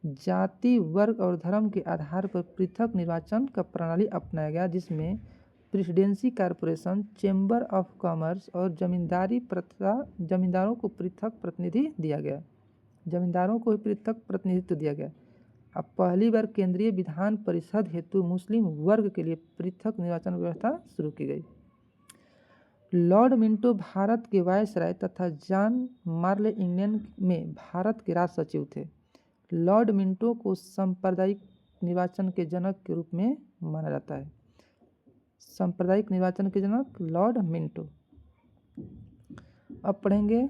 जाति, वर्ग और धर्म के आधार पर पृथक निर्वाचन का प्रणाली अपनाया गया, जिसमें presidency corporation, chamber of commerce और जमींदारों को पृथक प्रतिनिधि दिया गया। जमींदारों को पृथक प्रतिनिधित्व दिया गया। अब पहली बार केंद्रीय विधान परिषद हेतु मुस्लिम वर्ग के लिए पृथक निर्वाचन व्यवस्था शुरू की गई। लॉर्ड मिंटो भारत के वायसराय तथा जॉन मार्ले इंग्लैंड में भारत के राज सचिव थे। लॉर्ड मिंटो को सांप्रदायिक निर्वाचन के जनक के रूप में माना जाता है। सांप्रदायिक निर्वाचन के जनक लॉर्ड मिंटो। अब पढ़ेंगे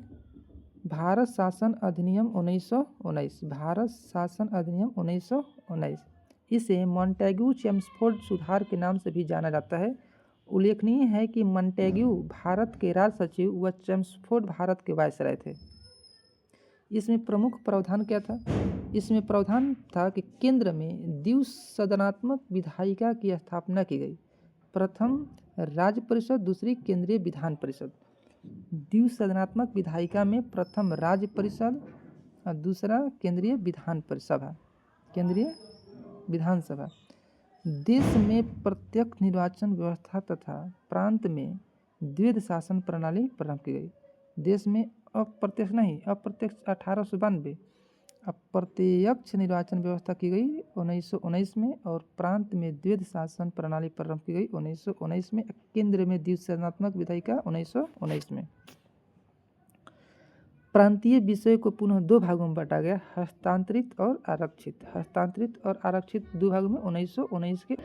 भारत शासन अधिनियम 1919। भारत शासन अधिनियम 1919 इसे मॉन्टेग्यू चेम्सफोर्ड सुधार के नाम से भी जाना जाता है। उल्लेखनीय है कि मॉन्टेग्यू भारत के राज सचिव व चेम्सफोर्ड भारत के वायसराय थे। इसमें प्रमुख प्रावधान क्या था? इसमें प्रावधान था कि केंद्र में द्विसदनात्मक विधायिका की स्थापना की गई। प्रथम राज्य परिषद, दूसरी केंद्रीय विधान परिषद। द्विसदनात्मक विधायिका में प्रथम राज्य परिषद और दूसरा केंद्रीय विधानसभा। देश में प्रत्यक्ष निर्वाचन व्यवस्था तथा प्रांत में द्वैध शासन प्रणाली प्रारंभ की गई। देश में अप्रत्यक्ष 1892, अप्रत्यक्ष निर्वाचन व्यवस्था की गई 1919 में और प्रांत में द्वैध शासन प्रणाली प्रारंभ की गई 1919 में। केंद्र में द्विसदनात्मक विधायिका 1919 में। प्रांतीय विषय को पुनः दो भागों में बांटा गया, हस्तांतरित और आरक्षित दो भागों में 1919 के।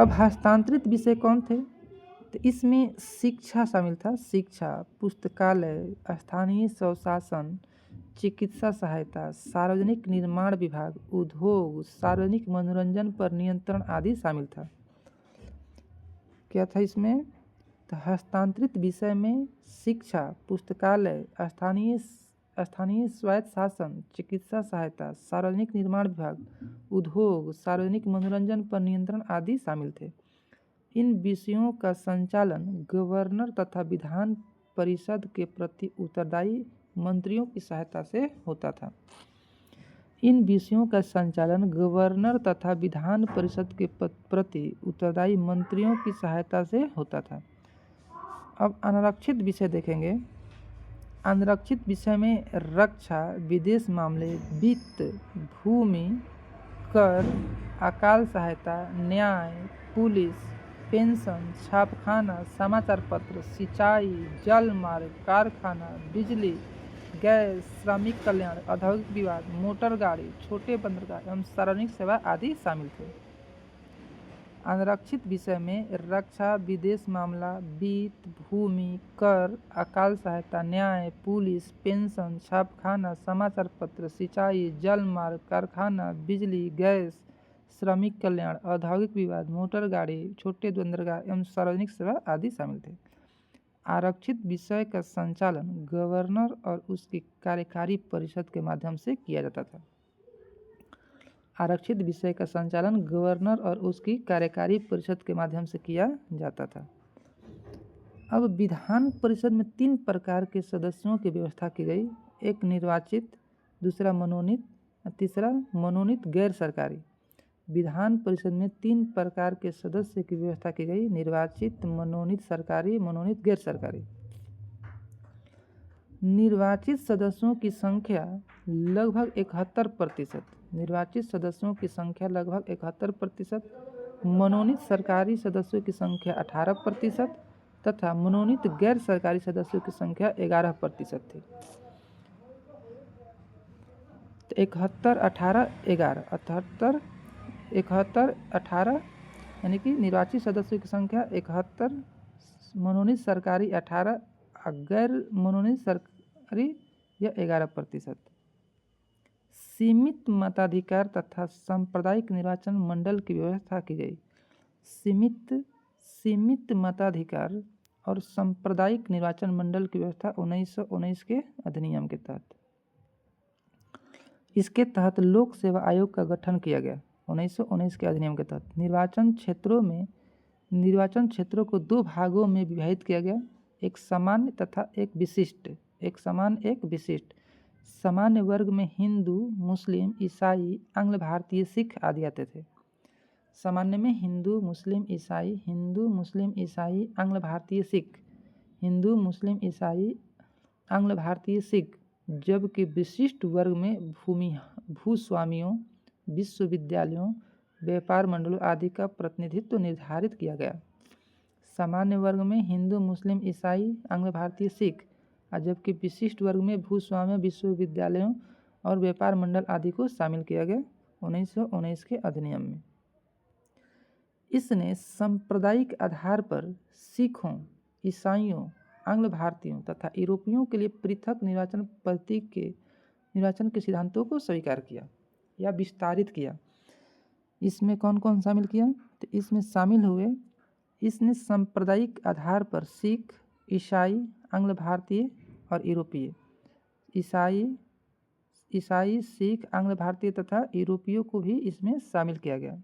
अब हस्तांतरित विषय कौन थे? तो इसमें शिक्षा शामिल था। शिक्षा, पुस्तकालय, स्थानीय स्वशासन, चिकित्सा सहायता, सार्वजनिक निर्माण विभाग, उद्योग, सार्वजनिक मनोरंजन पर नियंत्रण आदि शामिल था। क्या था इसमें? तो हस्तांतरित विषय में शिक्षा, पुस्तकालय, स्थानीय स्वायत्त शासन, चिकित्सा सहायता, सार्वजनिक निर्माण विभाग, उद्योग, सार्वजनिक मनोरंजन पर नियंत्रण आदि शामिल थे। इन विषयों का संचालन गवर्नर तथा विधान परिषद के प्रति उत्तरदायी मंत्रियों की सहायता से होता था। इन विषयों का संचालन गवर्नर तथा विधान परिषद के प्रति उत्तरदायी मंत्रियों की सहायता से होता था। अब अनारक्षित विषय देखेंगे। अनारक्षित विषय में रक्षा, विदेश मामले, वित्त, भूमि, कर, अकाल सहायता, न्याय, पुलिस, पेंशन, छापखाना, समाचार पत्र, सिंचाई, जल मार्ग, कारखाना, बिजली, गैस, श्रमिक कल्याण, औद्योगिक विवाद, मोटर गाड़ी, छोटे बंदरगाह एवं सार्वजनिक सेवा आदि शामिल थे। अनारक्षित विषय में रक्षा, विदेश मामला, वित्त, भूमि, कर, अकाल सहायता, न्याय, पुलिस, पेंशन, छापखाना, समाचार पत्र, सिंचाई, जल मार्ग, कारखाना, बिजली, गैस, श्रमिक कल्याण, औद्योगिक विवाद, मोटर गाड़ी, छोटे बंदरगाह एवं सार्वजनिक सेवा आदि शामिल थे। आरक्षित विषय का संचालन गवर्नर और उसकी कार्यकारी परिषद के माध्यम से किया जाता था। आरक्षित विषय का संचालन गवर्नर और उसकी कार्यकारी परिषद के माध्यम से किया जाता था। अब विधान परिषद में 3 प्रकार के सदस्यों की व्यवस्था की गई, एक निर्वाचित, दूसरा मनोनीत, तीसरा मनोनीत गैर सरकारी। विधान परिषद में 3 प्रकार के सदस्य की व्यवस्था की गई, निर्वाचित, मनोनीत सरकारी, मनोनीत गैर सरकारी। निर्वाचित सदस्यों की संख्या लगभग 71%, निर्वाचित सदस्यों की संख्या लगभग 71%, मनोनीत सरकारी सदस्यों की संख्या 18% तथा मनोनीत गैर सरकारी सदस्यों की संख्या 11% थी। 71-18 यानी कि निर्वाचित सदस्यों की संख्या 71, मनोनीत सरकारी 18, गैर मनोनीत सरकारी यह 11%। सीमित मताधिकार तथा सांप्रदायिक निर्वाचन मंडल की व्यवस्था की गई। सीमित मताधिकार और सांप्रदायिक निर्वाचन मंडल की व्यवस्था 1919 के अधिनियम के तहत। इसके तहत लोक सेवा आयोग का गठन किया गया। 1919 के अधिनियम के तहत निर्वाचन क्षेत्रों को 2 भागों में विभाजित किया गया, एक सामान्य तथा एक विशिष्ट। सामान्य वर्ग में हिंदू, मुस्लिम, ईसाई, आंग्ल भारतीय, सिख आदि आते थे। सामान्य में हिंदू, मुस्लिम, ईसाई, आंग्ल भारतीय, सिख, हिंदू, मुस्लिम, ईसाई, आंग्ल भारतीय, सिख। जबकि विशिष्ट वर्ग में भूस्वामियों, विश्वविद्यालयों, व्यापार मंडलों आदि का प्रतिनिधित्व निर्धारित किया गया। सामान्य वर्ग में हिंदू, मुस्लिम, ईसाई, आंग्ल भारतीय, सिख, जबकि विशिष्ट वर्ग में भूस्वामियों, विश्वविद्यालयों और व्यापार मंडल आदि को शामिल किया गया 1919 के अधिनियम में। इसने सांप्रदायिक आधार पर सिखों, ईसाइयों, आंग्ल भारतीयों तथा यूरोपियों के लिए पृथक निर्वाचन पद्धति के निर्वाचन के सिद्धांतों को स्वीकार किया या विस्तारित किया। इसमें कौन कौन शामिल किया? तो इसमें शामिल हुए, इसने सांप्रदायिक आधार पर सिख, ईसाई, आंग्ल भारतीय और यूरोपीय, ईसाई, सिख, आंग्ल भारतीय तथा यूरोपियों को भी इसमें शामिल किया गया।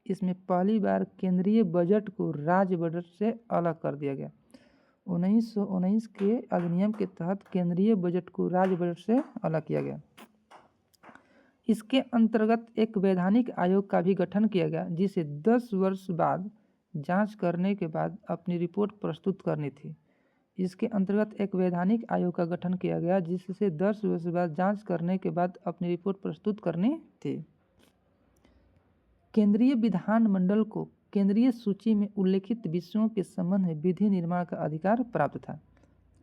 इसमें पहली बार केंद्रीय बजट को राज्य बजट से अलग कर दिया गया। 1919 के अधिनियम के तहत केंद्रीय बजट को राज्य बजट से अलग किया गया। इसके अंतर्गत एक वैधानिक आयोग का भी गठन किया गया, जिसे 10 वर्ष बाद जांच करने के बाद अपनी रिपोर्ट प्रस्तुत करनी थी। इसके अंतर्गत एक वैधानिक आयोग का गठन किया गया, जिससे 10 वर्ष बाद जांच करने के बाद अपनी रिपोर्ट प्रस्तुत करनी थी। केंद्रीय विधानमंडल को केंद्रीय सूची में उल्लेखित विषयों के संबंध में विधि निर्माण का अधिकार प्राप्त था।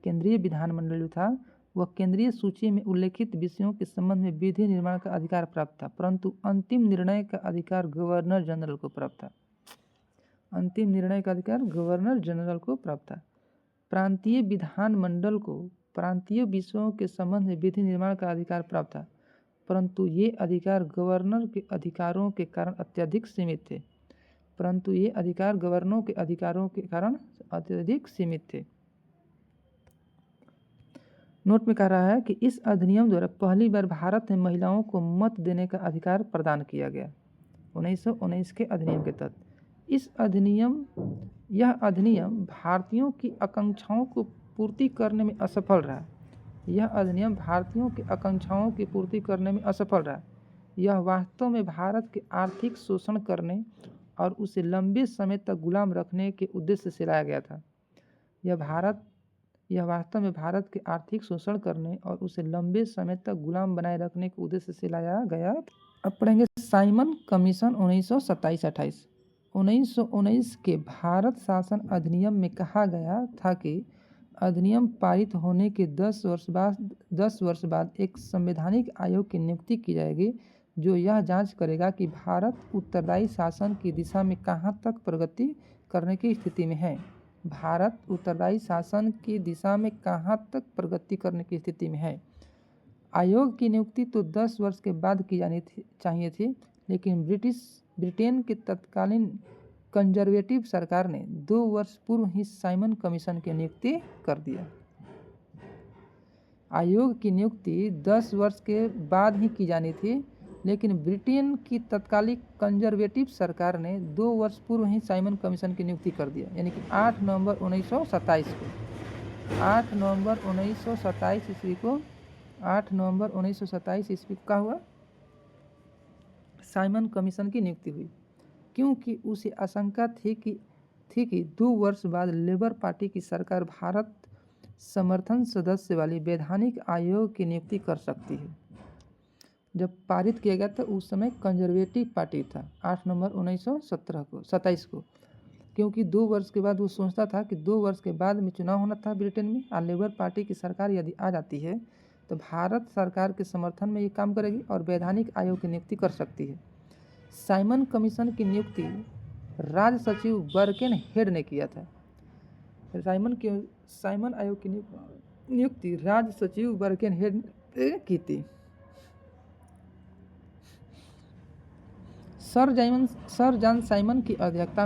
केंद्रीय विधानमंडल जो था वह केंद्रीय सूची में उल्लेखित विषयों के संबंध में विधि निर्माण का अधिकार प्राप्त था, परंतु अंतिम निर्णय का अधिकार गवर्नर जनरल को प्राप्त था। अंतिम निर्णय का अधिकार गवर्नर जनरल को प्राप्त था। प्रांतीय विधानमंडल को प्रांतीय विषयों के संबंध में विधि निर्माण का अधिकार प्राप्त था, परंतु ये अधिकार गवर्नर के अधिकारों के कारण अत्यधिक सीमित थे। नोट में कह रहा है कि इस अधिनियम द्वारा पहली बार भारत में महिलाओं को मत देने का अधिकार प्रदान किया गया 1919 के अधिनियम के तहत। यह अधिनियम भारतीयों की आकांक्षाओं को पूर्ति करने में असफल रहा। यह वास्तव में भारत के आर्थिक शोषण करने और उसे लंबे समय तक गुलाम रखने के उद्देश्य से लाया गया था। यह वास्तव में भारत के आर्थिक शोषण करने और उसे लंबे समय तक गुलाम बनाए रखने के उद्देश्य से लाया गया। अब पढ़ेंगे साइमन कमीशन 1927-28। 1919 के भारत शासन अधिनियम में कहा गया था कि अधिनियम पारित होने के 10 वर्ष बाद एक संवैधानिक आयोग की नियुक्ति की जाएगी, जो यह जांच करेगा कि भारत उत्तरदायी शासन की दिशा में कहां तक प्रगति करने की स्थिति में है। आयोग की नियुक्ति तो 10 वर्ष के बाद की जानी चाहिए थी, लेकिन ब्रिटेन के तत्कालीन कंजर्वेटिव सरकार ने 2 वर्ष पूर्व ही साइमन कमीशन की नियुक्ति कर दिया। आयोग की नियुक्ति 10 वर्ष के बाद ही की जानी थी, लेकिन ब्रिटेन की तत्कालीन कंजर्वेटिव सरकार ने 2 वर्ष पूर्व ही साइमन कमीशन की नियुक्ति कर दिया, यानी कि 8 नवंबर 1927 को 8 नवंबर 1927 ईस्वी को 8 नवंबर 1927 ईस्वी का हुआ साइमन कमीशन की नियुक्ति हुई, क्योंकि उसे आशंका थी कि 2 वर्ष बाद लेबर पार्टी की सरकार भारत समर्थन सदस्य वाली वैधानिक आयोग की नियुक्ति कर सकती है। जब पारित किया गया था उस समय कंजर्वेटिव पार्टी था 8 नवंबर 1927 को, क्योंकि 2 वर्ष के बाद वो सोचता था कि 2 वर्ष के बाद में चुनाव होना था ब्रिटेन में, और लेबर पार्टी की सरकार यदि आ जाती है तो भारत सरकार के समर्थन में ये काम करेगी और वैधानिक आयोग की नियुक्ति कर सकती है। साइमन कमीशन की नियुक्ति राज्य सचिव बर्केन हेड ने किया था। साइमन आयोग की नियुक्ति राज्य सचिव बर्केन हेड ने की थी। सर जॉन साइमन की अध्यक्षता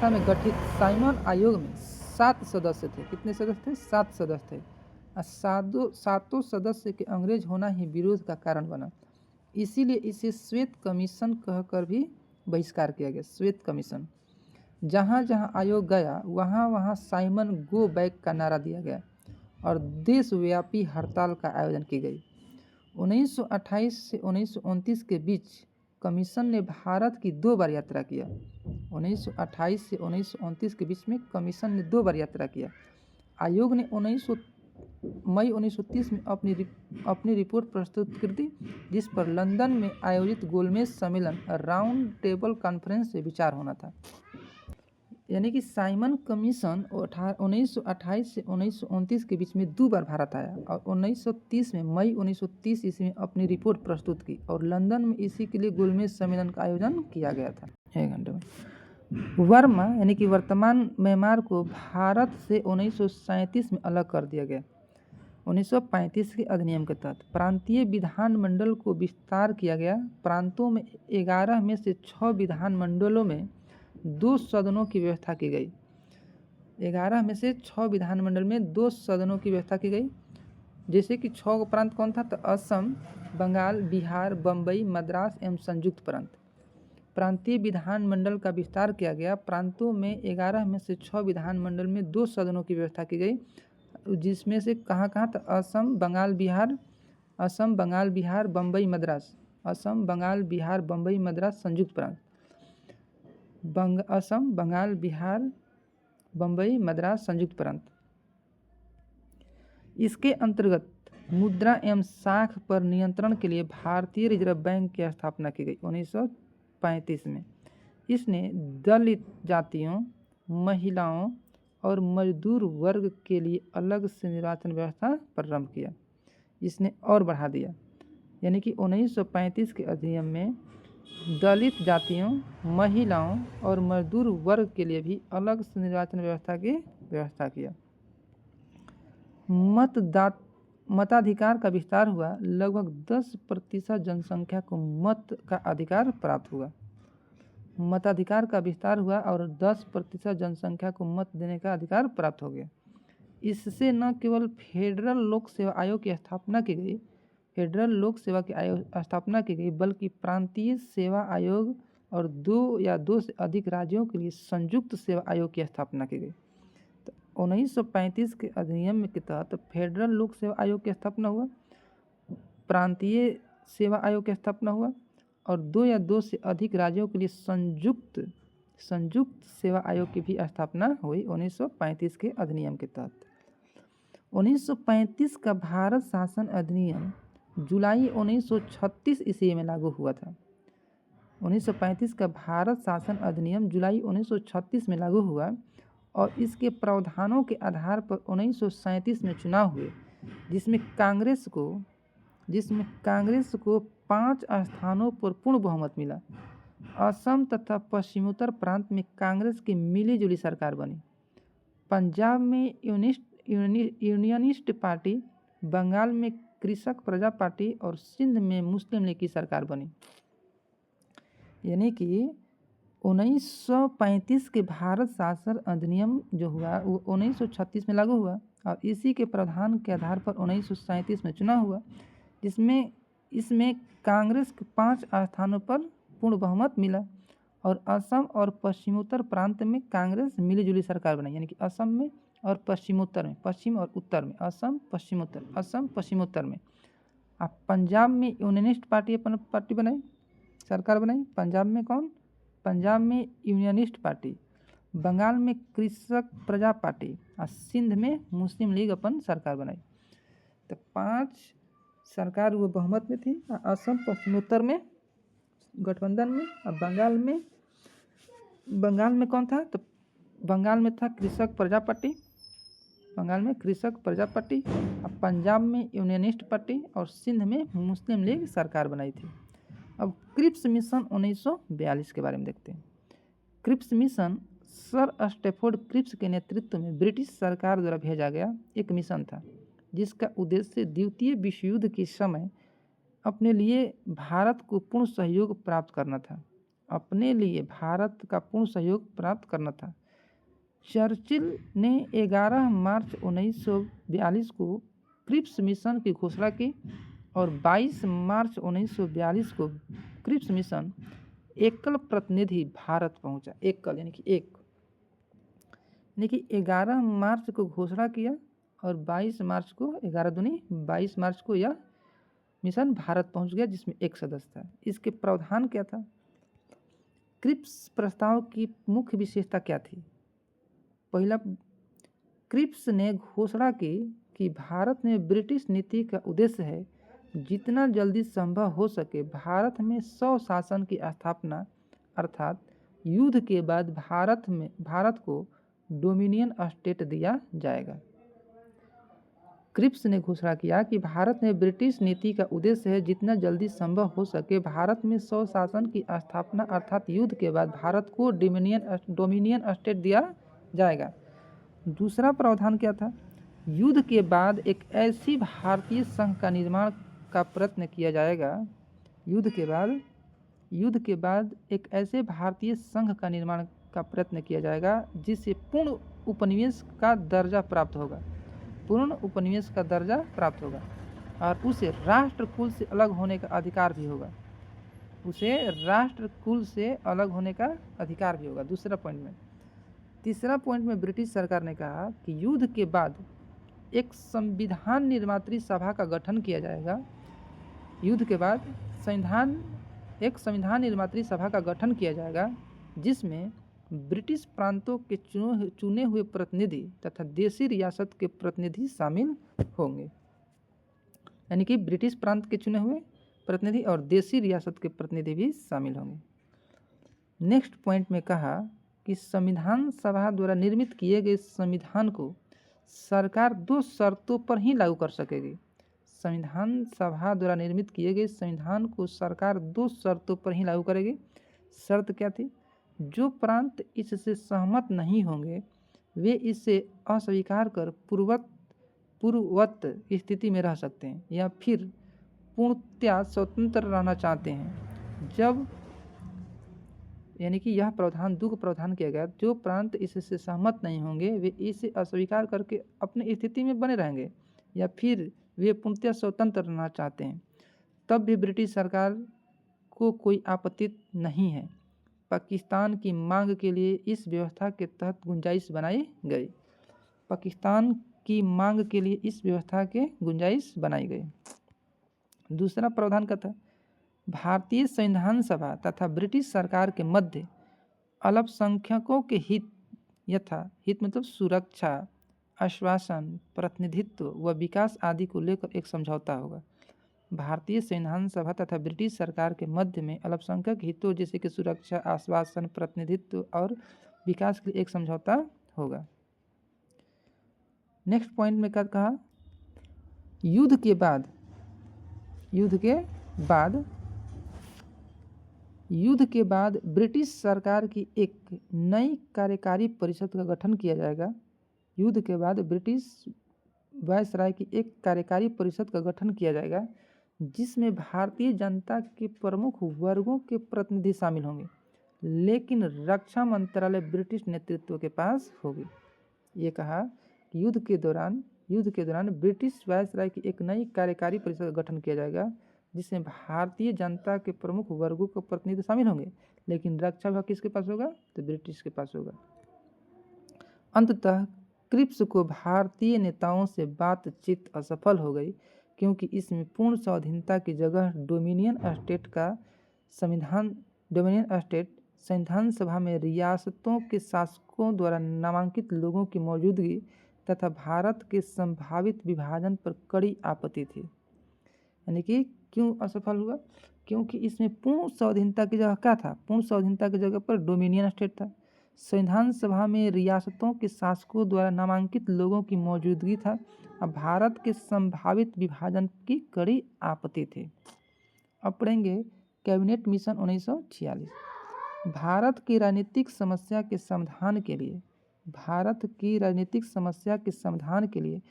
में गठित साइमन आयोग में 7 सदस्य थे। कितने सदस्य थे? 7 सदस्य थे। सातों सदस्य के अंग्रेज होना ही विरोध का कारण बना, इसीलिए इसे श्वेत कमीशन कहकर भी बहिष्कार किया गया। श्वेत कमीशन। जहाँ जहाँ आयोग गया वहाँ वहाँ साइमन गो बैक का नारा दिया गया और देशव्यापी हड़ताल का आयोजन की गई। 1928 से 1929 के बीच कमीशन ने भारत की 2 बार यात्रा किया। 1928 से 1929 के बीच में कमीशन ने 2 बार यात्रा किया। आयोग ने मई 1930 में अपनी रिपोर्ट प्रस्तुत कर दी, जिस पर लंदन में आयोजित गोलमेज सम्मेलन राउंड टेबल कॉन्फ्रेंस से विचार होना था। यानी कि साइमन कमीशन 1928 से 1929 के बीच में 2 बार भारत आया और 1930 में मई 1930 ईस्वी में अपनी रिपोर्ट प्रस्तुत की और लंदन में इसी के लिए गोलमेज सम्मेलन का आयोजन किया गया था। 1 घंटे में वर्मा यानी कि वर्तमान म्यांमार को भारत से 1937 में अलग कर दिया गया। 1935 के अधिनियम के तहत प्रांतीय विधानमंडल को विस्तार किया गया। प्रांतों में 11 में से 6 विधानमंडलों में 2 सदनों की व्यवस्था की गई। 11 में से 6 विधानमंडल में 2 सदनों की व्यवस्था की गई। जैसे कि 6 प्रांत कौन था? तो असम, बंगाल, बिहार, बम्बई, मद्रास एवं संयुक्त प्रांत। प्रांतीय विधानमंडल का विस्तार किया गया। प्रांतों में 11 में से 6 विधानमंडल में 2 सदनों की व्यवस्था की गई, जिसमें से कहाँ तो असम, बंगाल, बिहार, बम्बई, मद्रास। असम, बंगाल, बिहार, बम्बई, मद्रास संयुक्त प्रांत। असम, बंगाल, बिहार, बम्बई, मद्रास संयुक्त प्रांत। इसके अंतर्गत मुद्रा एवं साख पर नियंत्रण के लिए भारतीय रिजर्व बैंक की स्थापना की गई 1935 में। इसने दलित जातियों, महिलाओं और मजदूर वर्ग के लिए अलग से निर्वाचन व्यवस्था प्रारंभ किया। इसने और बढ़ा दिया, यानी कि 1935 के अधिनियम में दलित जातियों, महिलाओं और मजदूर वर्ग के लिए भी अलग से निर्वाचन व्यवस्था किया। मताधिकार का विस्तार हुआ। लगभग 10% जनसंख्या को मत का अधिकार प्राप्त हुआ। मताधिकार का विस्तार हुआ और 10% जनसंख्या को मत देने का अधिकार प्राप्त हो गया। इससे न केवल फेडरल लोक सेवा आयोग की स्थापना की गई, बल्कि प्रांतीय सेवा आयोग और 2 या 2 से अधिक राज्यों के लिए संयुक्त सेवा आयोग की स्थापना की गई। तो 1935 के अधिनियम के तहत फेडरल लोक सेवा आयोग की स्थापना हुआ, प्रांतीय सेवा आयोग की स्थापना हुआ और 2 या 2 से अधिक राज्यों के लिए संयुक्त सेवा आयोग की भी स्थापना हुई 1935 के अधिनियम के तहत। 1935 का भारत शासन अधिनियम जुलाई 1936 ईस्वी में लागू हुआ था। 1935 का भारत शासन अधिनियम जुलाई 1936 में लागू हुआ और इसके प्रावधानों के आधार पर 1937 में चुनाव हुए, जिसमें कांग्रेस को 5 स्थानों पर पूर्ण बहुमत मिला। असम तथा पश्चिमोत्तर प्रांत में कांग्रेस की मिलीजुली सरकार बनी। पंजाब में यूनियनिस्ट पार्टी, बंगाल में कृषक प्रजा पार्टी और सिंध में मुस्लिम लीग की सरकार बनी। यानी कि 1935 के भारत शासन अधिनियम जो हुआ वो 1936 में लागू हुआ और इसी के प्रावधान के आधार पर 1937 में चुनाव हुआ, जिसमें इसमें कांग्रेस के 5 स्थानों पर पूर्ण बहुमत मिला और असम और पश्चिमोत्तर प्रांत में कांग्रेस मिलीजुली सरकार बनाई। यानी कि असम में और पश्चिमोत्तर में, पश्चिम और उत्तर में असम पश्चिमोत्तर में। अब पंजाब में यूनियनिस्ट पार्टी अपन पार्टी बनाई, सरकार बनाई। पंजाब में कौन? पंजाब में यूनियनिस्ट पार्टी, बंगाल में कृषक प्रजा पार्टी और सिंध में मुस्लिम लीग अपन सरकार बनाई। तो 5 सरकार वो बहुमत में थी। असम पश्चिमोत्तर में गठबंधन में और बंगाल में कौन था? तो बंगाल में था कृषक प्रजा पार्टी, बंगाल में कृषक प्रजा पार्टी और पंजाब में यूनियनिस्ट पार्टी और सिंध में मुस्लिम लीग सरकार बनाई थी। अब क्रिप्स मिशन 1942 के बारे में देखते हैं। Cripps mission sir Stafford Cripps के नेतृत्व में ब्रिटिश सरकार द्वारा भेजा गया एक मिशन था, जिसका उद्देश्य द्वितीय विश्व युद्ध के समय अपने लिए भारत को पूर्ण सहयोग प्राप्त करना था। अपने लिए भारत का पूर्ण सहयोग प्राप्त करना था। चर्चिल ने 11 मार्च 1942 को क्रिप्स मिशन की घोषणा की और 22 मार्च 1942 को क्रिप्स मिशन एकल प्रतिनिधि भारत पहुंचा। एकल यानी कि 11 मार्च को घोषणा किया और 22 मार्च को 11 दूनी 22 मार्च को यह मिशन भारत पहुंच गया, जिसमें एक सदस्य था। इसके प्रावधान क्या था? क्रिप्स प्रस्ताव की मुख्य विशेषता क्या थी? पहला, क्रिप्स ने घोषणा की कि भारत में ब्रिटिश नीति का उद्देश्य है जितना जल्दी संभव हो सके भारत में स्वशासन की स्थापना, अर्थात युद्ध के बाद भारत को डोमिनियन स्टेट दिया जाएगा। क्रिप्स ने घोषणा किया कि भारत में ब्रिटिश नीति का उद्देश्य है जितना जल्दी संभव हो सके भारत में स्वशासन की स्थापना, अर्थात युद्ध के बाद भारत को डोमिनियन स्टेट दिया जाएगा। दूसरा प्रावधान क्या था? युद्ध के बाद एक ऐसी भारतीय संघ का निर्माण का प्रयत्न किया जाएगा। युद्ध के बाद एक ऐसे भारतीय संघ का निर्माण का प्रयत्न किया जाएगा जिससे पूर्ण उपनिवेश का दर्जा प्राप्त होगा और उसे राष्ट्रकुल से अलग होने का अधिकार भी होगा। दूसरा पॉइंट में। तीसरा पॉइंट में ब्रिटिश सरकार ने कहा कि युद्ध के बाद एक संविधान निर्मात्री सभा का गठन किया जाएगा। युद्ध के बाद एक संविधान निर्मात्री सभा का गठन किया जाएगा, जिसमें ब्रिटिश प्रांतों के चुने हुए प्रतिनिधि तथा देशी रियासत के प्रतिनिधि शामिल होंगे। यानी कि ब्रिटिश प्रांत के चुने हुए प्रतिनिधि और देशी रियासत के प्रतिनिधि भी शामिल होंगे। नेक्स्ट पॉइंट में कहा कि संविधान सभा द्वारा निर्मित किए गए संविधान को सरकार 2 शर्तों पर ही लागू कर सकेगी। संविधान सभा द्वारा निर्मित किए गए संविधान को सरकार 2 शर्तों पर ही लागू करेगी। शर्त क्या थी? जो प्रांत इससे सहमत नहीं होंगे वे इसे अस्वीकार कर पूर्ववत स्थिति में रह सकते हैं या फिर पूर्णतया स्वतंत्र रहना चाहते हैं। जब यानी कि यह प्रावधान 2 प्रावधान किया गया। जो प्रांत इससे सहमत नहीं होंगे वे इसे अस्वीकार करके अपनी स्थिति में बने रहेंगे या फिर वे पूर्णतया स्वतंत्र रहना चाहते हैं, तब भी ब्रिटिश सरकार को कोई आपत्ति नहीं है। पाकिस्तान की मांग के लिए इस व्यवस्था के तहत गुंजाइश बनाई गई। दूसरा प्रावधान क्या था? भारतीय संविधान सभा तथा ब्रिटिश सरकार के मध्य अल्पसंख्यकों के हित मतलब सुरक्षा, आश्वासन, प्रतिनिधित्व व विकास आदि को लेकर एक समझौता होगा। भारतीय संविधान सभा तथा ब्रिटिश सरकार के मध्य में अल्पसंख्यक हितों जैसे कि सुरक्षा, आश्वासन, प्रतिनिधित्व और विकास के लिए एक समझौता होगा। नेक्स्ट पॉइंट में क्या कहा? युद्ध के बाद ब्रिटिश सरकार की एक नई कार्यकारी परिषद का गठन किया जाएगा। युद्ध के बाद ब्रिटिश वायसराय की एक कार्यकारी परिषद का गठन किया जाएगा जिसमें भारतीय जनता के प्रमुख वर्गों के प्रतिनिधि शामिल होंगे, लेकिन रक्षा मंत्रालय ब्रिटिश नेतृत्व के पास होगी। ये कहा कि युद्ध के दौरान ब्रिटिश वायसराय की एक नई कार्यकारी परिषद का गठन किया जाएगा जिसमें भारतीय जनता के प्रमुख वर्गों के प्रतिनिधि शामिल होंगे, लेकिन रक्षा विभाग किसके पास होगा? तो ब्रिटिश के पास होगा। अंततः क्रिप्स को भारतीय नेताओं से बातचीत असफल हो गई क्योंकि इसमें पूर्ण स्वाधीनता की जगह डोमिनियन स्टेट संविधान सभा में रियासतों के शासकों द्वारा नामांकित लोगों की मौजूदगी तथा भारत के संभावित विभाजन पर कड़ी आपत्ति थी। यानी कि क्यों असफल हुआ? क्योंकि इसमें पूर्ण स्वाधीनता की जगह क्या था? पूर्ण स्वाधीनता की जगह पर डोमिनियन स्टेट था। संविधान सभा में रियासतों के शासकों द्वारा नामांकित लोगों की मौजूदगी था और भारत के संभावित विभाजन की कड़ी आपत्ति थी। अब पढ़ेंगे कैबिनेट मिशन 1946। भारत की राजनीतिक समस्या के समाधान के लिए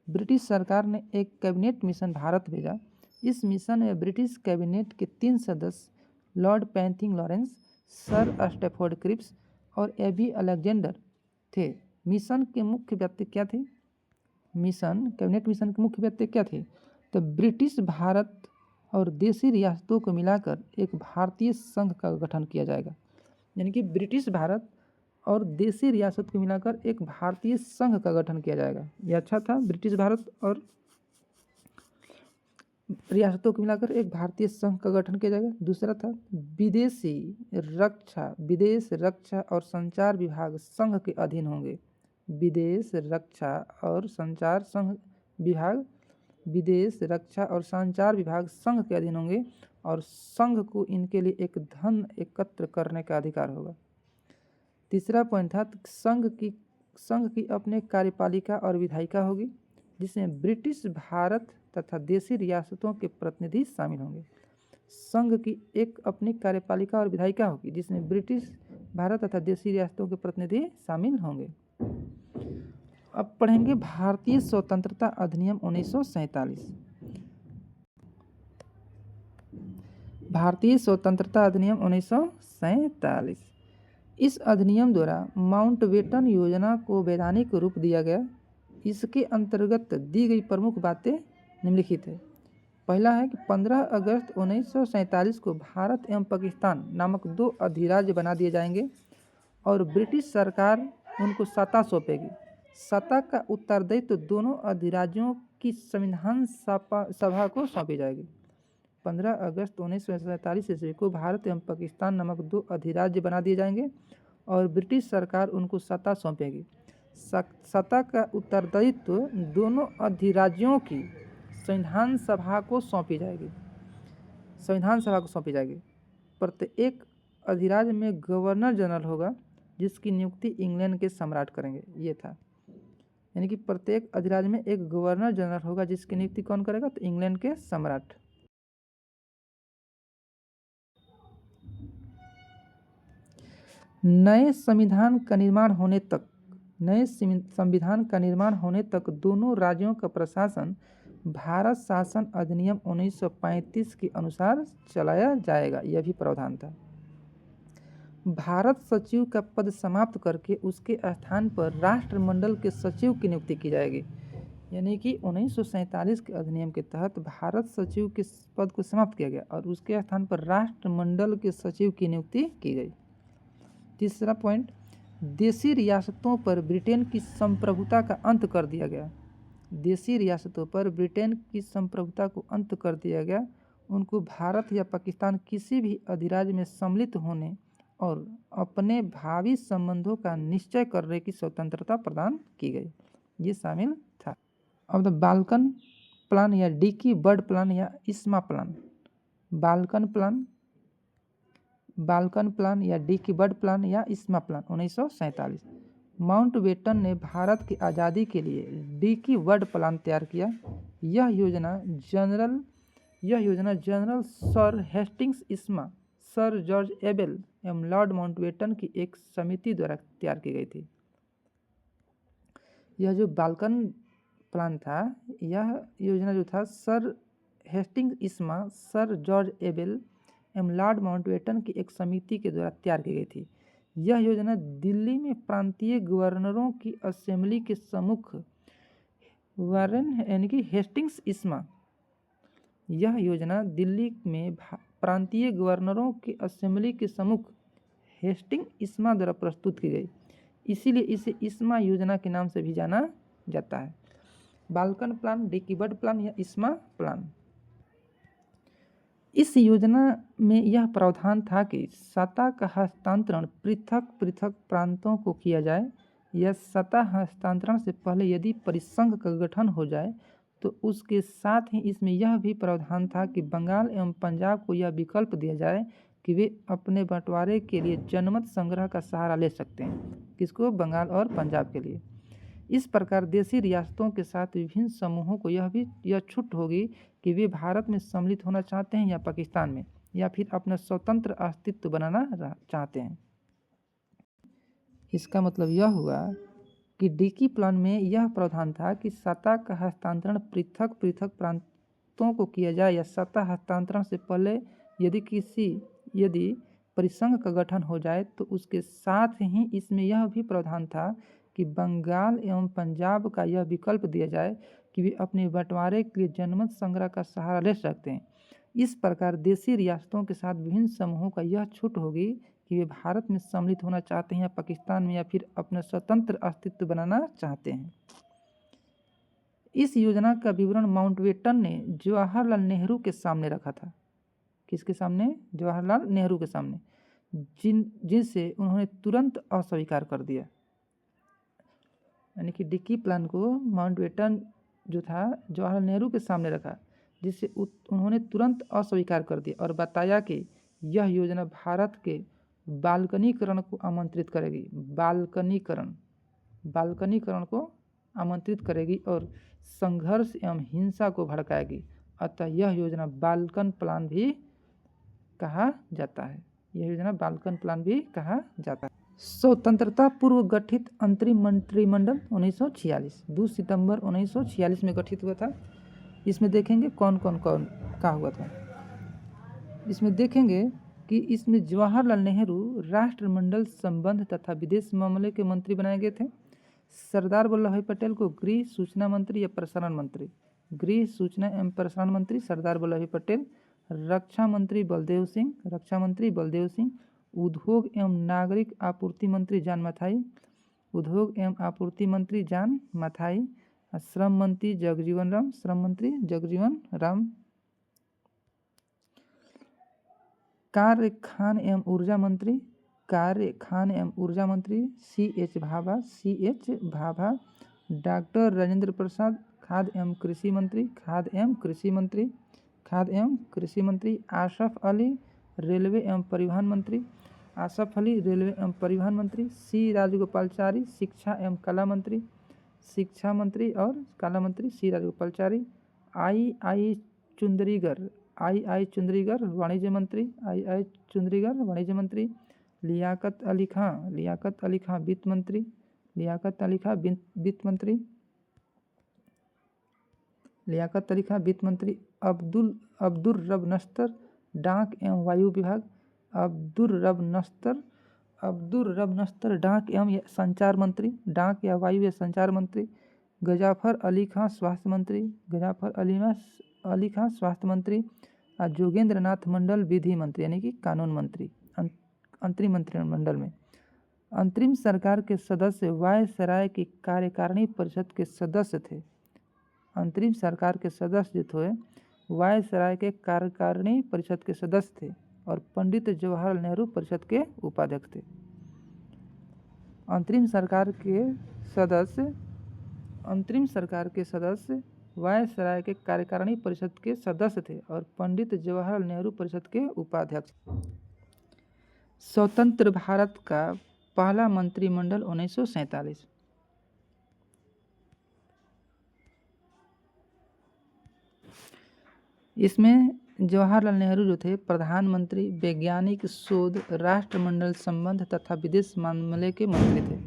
ब्रिटिश सरकार ने एक कैबिनेट मिशन भारत भेजा। इस मिशन में ब्रिटिश कैबिनेट के 3 सदस्य Lord Pethick Lawrence, sir Stafford Cripps और एबी अलेक्जेंडर थे। मिशन के मुख्य व्यक्ति क्या थे? कैबिनेट मिशन के मुख्य व्यक्ति क्या थे? तो ब्रिटिश भारत और देशी रियासतों को मिलाकर एक भारतीय संघ का गठन किया जाएगा। यानी कि ब्रिटिश भारत और देशी रियासत को मिलाकर एक भारतीय संघ का गठन किया जाएगा। यह अच्छा था, ब्रिटिश भारत और रियासतों को मिलाकर एक भारतीय संघ का गठन किया जाएगा। दूसरा था विदेश रक्षा और संचार विभाग संघ के अधीन होंगे। विदेश रक्षा और संचार विभाग संघ के अधीन होंगे और संघ को इनके लिए एक धन एकत्र करने का अधिकार होगा। तीसरा पॉइंट था संघ की अपने कार्यपालिका और विधायिका होगी जिसमें ब्रिटिश भारत तथा देशी रियासतों के प्रतिनिधि शामिल होंगे। संघ की एक अपनी कार्यपालिका और विधायिका होगी जिसमें ब्रिटिश भारत तथा देशी रियासतों के प्रतिनिधि शामिल होंगे। अब पढ़ेंगे भारतीय स्वतंत्रता अधिनियम 1947। भारतीय स्वतंत्रता अधिनियम 1947। इस अधिनियम द्वारा माउंटबेटन योजना को वैधानिक रूप दिया गया। इसके अंतर्गत दी गई प्रमुख बातें निम्नलिखित है। पहला है कि 15 अगस्त 1947 को भारत एवं पाकिस्तान नामक 2 अधिराज्य बना दिए जाएंगे और ब्रिटिश सरकार उनको सत्ता सौंपेगी। सत्ता का उत्तरदायित्व दोनों अधिराज्यों की संविधान सभा को सौंपी जाएगी। 15 अगस्त 1947 ईस्वी को भारत एवं पाकिस्तान नामक 2 अधिराज्य बना दिए जाएंगे और ब्रिटिश सरकार उनको सत्ता सौंपेगी। सत्ता का उत्तरदायित्व दोनों अधिराज्यों की संविधान सभा को सौंपी जाएगी। प्रत्येक अधिराज्य में गवर्नर जनरल होगा जिसकी नियुक्ति इंग्लैंड के सम्राट करेंगे। ये था, यानी कि प्रत्येक अधिराज्य में एक गवर्नर जनरल होगा जिसकी नियुक्ति कौन करेगा? तो इंग्लैंड के सम्राट। नए संविधान का निर्माण होने तक दोनों राज्यों का प्रशासन भारत शासन अधिनियम 1935 के अनुसार चलाया जाएगा। यह भी प्रावधान था। भारत सचिव का पद समाप्त करके उसके स्थान पर राष्ट्रमंडल के सचिव की नियुक्ति की जाएगी। यानी कि 1947 के अधिनियम के तहत भारत सचिव के पद को समाप्त किया गया और उसके स्थान पर राष्ट्रमंडल के सचिव की नियुक्ति की गई। तीसरा पॉइंट, देशी रियासतों पर ब्रिटेन की संप्रभुता का अंत कर दिया गया। देशी रियासतों पर ब्रिटेन की संप्रभुता को अंत कर दिया गया। उनको भारत या पाकिस्तान किसी भी अधिराज्य में सम्मिलित होने और अपने भावी संबंधों का निश्चय करने की स्वतंत्रता प्रदान की गई। ये शामिल था। अब द बाल्कन प्लान या डिकी बर्ड प्लान या इस्मा प्लान। बाल्कन प्लान या डिकी बर्ड प्लान या इस्मा प्लान 1947। माउंटबेटन ने भारत की आज़ादी के लिए डिकी बर्ड प्लान तैयार किया। यह योजना जनरल सर हेस्टिंग्स इस्मा, सर जॉर्ज एबेल एवं लॉर्ड माउंटबेटन की एक समिति द्वारा तैयार की गई थी। यह जो बाल्कन प्लान था, यह योजना जो था सर हेस्टिंग्स इस्मा, सर जॉर्ज एबेल एवं लॉर्ड माउंटबेटन की एक समिति के द्वारा तैयार की गई थी। यह योजना दिल्ली में प्रांतीय गवर्नरों की असेंबली के सम्मुख वारेन यानी कि हेस्टिंग्स इस्मा, यह योजना दिल्ली में प्रांतीय गवर्नरों की असेंबली के सम्मुख हेस्टिंग इस्मा द्वारा प्रस्तुत की गई, इसीलिए इसे इस्मा योजना के नाम से भी जाना जाता है। Balkan plan, Dickie Bird plan या इस्मा प्लान। इस योजना में यह प्रावधान था कि सत्ता का हस्तांतरण पृथक पृथक प्रांतों को किया जाए। यह सत्ता हस्तांतरण से पहले यदि परिसंघ का गठन हो जाए तो उसके साथ ही इसमें यह भी प्रावधान था कि बंगाल एवं पंजाब को यह विकल्प दिया जाए कि वे अपने बंटवारे के लिए जनमत संग्रह का सहारा ले सकते हैं। किसको? बंगाल और पंजाब के लिए। इस प्रकार देशी रियासतों के साथ विभिन्न समूहों को यह छूट होगी कि वे भारत में सम्मिलित होना चाहते हैं या पाकिस्तान में, या फिर अपना स्वतंत्र अस्तित्व बनाना चाहते हैं। इसका मतलब यह हुआ कि डिकी प्लान में यह प्रावधान था कि सत्ता का हस्तांतरण पृथक पृथक प्रांतों को किया जाए, या सत्ता हस्तांतरण से पहले यदि परिसंघ का गठन हो जाए तो उसके साथ ही इसमें यह भी प्रावधान था कि बंगाल एवं पंजाब का यह विकल्प दिया जाए कि वे अपने बंटवारे के लिए जनमत संग्रह का सहारा ले सकते हैं। इस प्रकार देशी रियासतों के साथ विभिन्न समूहों का यह छूट होगी कि वे भारत में सम्मिलित होना चाहते हैं या पाकिस्तान में, या फिर अपना स्वतंत्र अस्तित्व बनाना चाहते हैं। इस योजना का विवरण माउंटबेटन ने जवाहरलाल नेहरू के सामने रखा था। किसके सामने? जवाहरलाल नेहरू के सामने, जिनसे उन्होंने तुरंत अस्वीकार कर दिया। यानी कि डिकी प्लान को माउंटबेटन जो था जवाहरलाल नेहरू के सामने रखा, जिससे उन्होंने तुरंत अस्वीकार कर दिया और बताया कि यह योजना भारत के बाल्कनीकरण को आमंत्रित करेगी। बाल्कनीकरण को आमंत्रित करेगी और संघर्ष एवं हिंसा को भड़काएगी। अतः यह योजना बाल्कन प्लान भी कहा जाता है। यह योजना बाल्कन प्लान भी कहा जाता है। स्वतंत्रता पूर्व गठित अंतरिम मंत्रिमंडल 1946, 2 सितंबर 1946 में गठित हुआ था। इसमें देखेंगे कौन का हुआ था। इसमें देखेंगे कि इसमें जवाहरलाल नेहरू राष्ट्रमंडल संबंध तथा विदेश मामले के मंत्री बनाए गए थे। सरदार वल्लभ भाई पटेल को गृह सूचना मंत्री या प्रसारण मंत्री, गृह सूचना एवं प्रसारण मंत्री सरदार वल्लभ भाई पटेल। रक्षा मंत्री बलदेव सिंह। उद्योग एवं नागरिक आपूर्ति मंत्री जान माथाई। श्रम मंत्री जगजीवन राम। कार्य खान एवं ऊर्जा मंत्री C.H. भाभा। डॉक्टर राजेंद्र प्रसाद खाद्य एवं कृषि मंत्री। आसफ अली रेलवे एवं परिवहन मंत्री। C. राजगोपालाचारी शिक्षा एवं कला मंत्री C. राजगोपालाचारी। I.I. चुंदरीगर वाणिज्य मंत्री। लियाकत अली खां वित्त मंत्री। अब्दुल रब नश्तर डाक एवं वायु विभाग। डाक एवं संचार मंत्री, डाक या वायु या संचार मंत्री। गजाफर अली खां स्वास्थ्य मंत्री। और जोगेंद्र नाथ मंडल विधि मंत्री यानी कि कानून मंत्री। अंतरिम मंत्रिमंडल में अंतरिम सरकार के सदस्य वायसराय की कार्यकारिणी परिषद के सदस्य थे। अंतरिम सरकार के सदस्य जो थे वायसराय के कार्यकारिणी परिषद के सदस्य थे और पंडित जवाहरलाल नेहरू परिषद के उपाध्यक्ष थे। अंतरिम सरकार के सदस्य वायसराय के कार्यकारिणी परिषद के सदस्य थे और पंडित जवाहरलाल नेहरू परिषद के उपाध्यक्ष। स्वतंत्र भारत का पहला मंत्रिमंडल 1947। इसमें जवाहरलाल नेहरू जो थे प्रधानमंत्री, वैज्ञानिक शोध, राष्ट्रमंडल संबंध तथा विदेश मामले के मंत्री थे।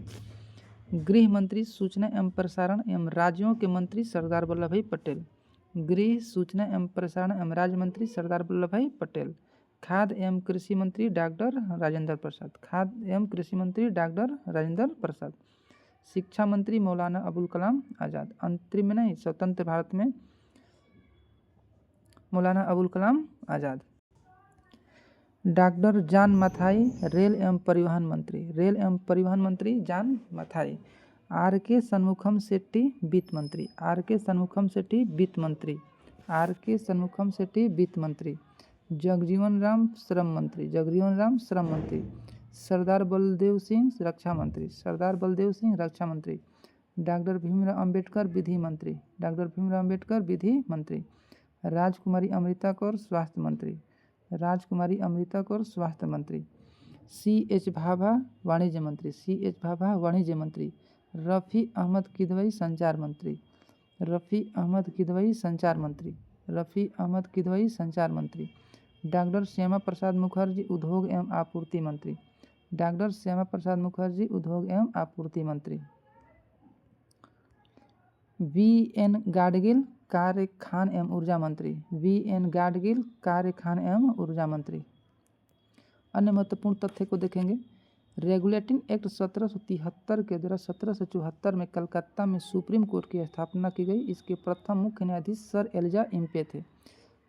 गृह मंत्री, सूचना एवं प्रसारण एवं राज्यों के मंत्री सरदार वल्लभ भाई पटेल। गृह, सूचना एवं प्रसारण एवं राज्य मंत्री सरदार वल्लभ भाई पटेल। खाद्य एवं कृषि मंत्री डॉक्टर राजेंद्र प्रसाद। खाद्य एवं कृषि मंत्री डॉक्टर राजेंद्र प्रसाद। शिक्षा मंत्री मौलाना अबुल कलाम आज़ाद। अंतरिम में नहीं, स्वतंत्र भारत में Maulana Abul Kalam Azad. Doctor John Mathai, rail एवं परिवहन मंत्री। रेल एवं परिवहन मंत्री जॉन मथाई। आर के सन्मुखम शेट्टी, वित्त मंत्री। आर के सन्मुखम शेट्टी, वित्त मंत्री। आर के सन्मुखम शेट्टी, वित्त मंत्री। जगजीवन राम, श्रम मंत्री। जगजीवन राम, श्रम मंत्री। सरदार बलदेव सिंह, रक्षा मंत्री। सरदार बलदेव सिंह, रक्षा मंत्री। डॉक्टर भीमराव अंबेडकर, विधि मंत्री। डॉक्टर भीमराव अंबेडकर, विधि मंत्री। राजकुमारी अमृता कौर, स्वास्थ्य मंत्री। राजकुमारी अमृता कौर, स्वास्थ्य मंत्री। C.H. भाभा, वाणिज्य मंत्री। C.H. भाभा, वाणिज्य मंत्री। रफ़ी अहमद किदवई, संचार मंत्री। रफ़ी अहमद किदवई, संचार मंत्री। रफ़ी अहमद किदवई, संचार मंत्री। डॉक्टर श्यामा प्रसाद मुखर्जी, उद्योग एवं आपूर्ति मंत्री। डॉक्टर श्यामा प्रसाद मुखर्जी, उद्योग एवं आपूर्ति मंत्री। V.N. गाडगिल, कार्य, खान एवं ऊर्जा मंत्री। V.N. गाडगिल, कार्य, खान एवं ऊर्जा मंत्री। अन्य महत्वपूर्ण तथ्य को देखेंगे। रेगुलेटिंग एक्ट 1773 के द्वारा 1774 में कलकत्ता में सुप्रीम कोर्ट की स्थापना की गई। इसके प्रथम मुख्य न्यायाधीश सर एलिजा इम्पे थे।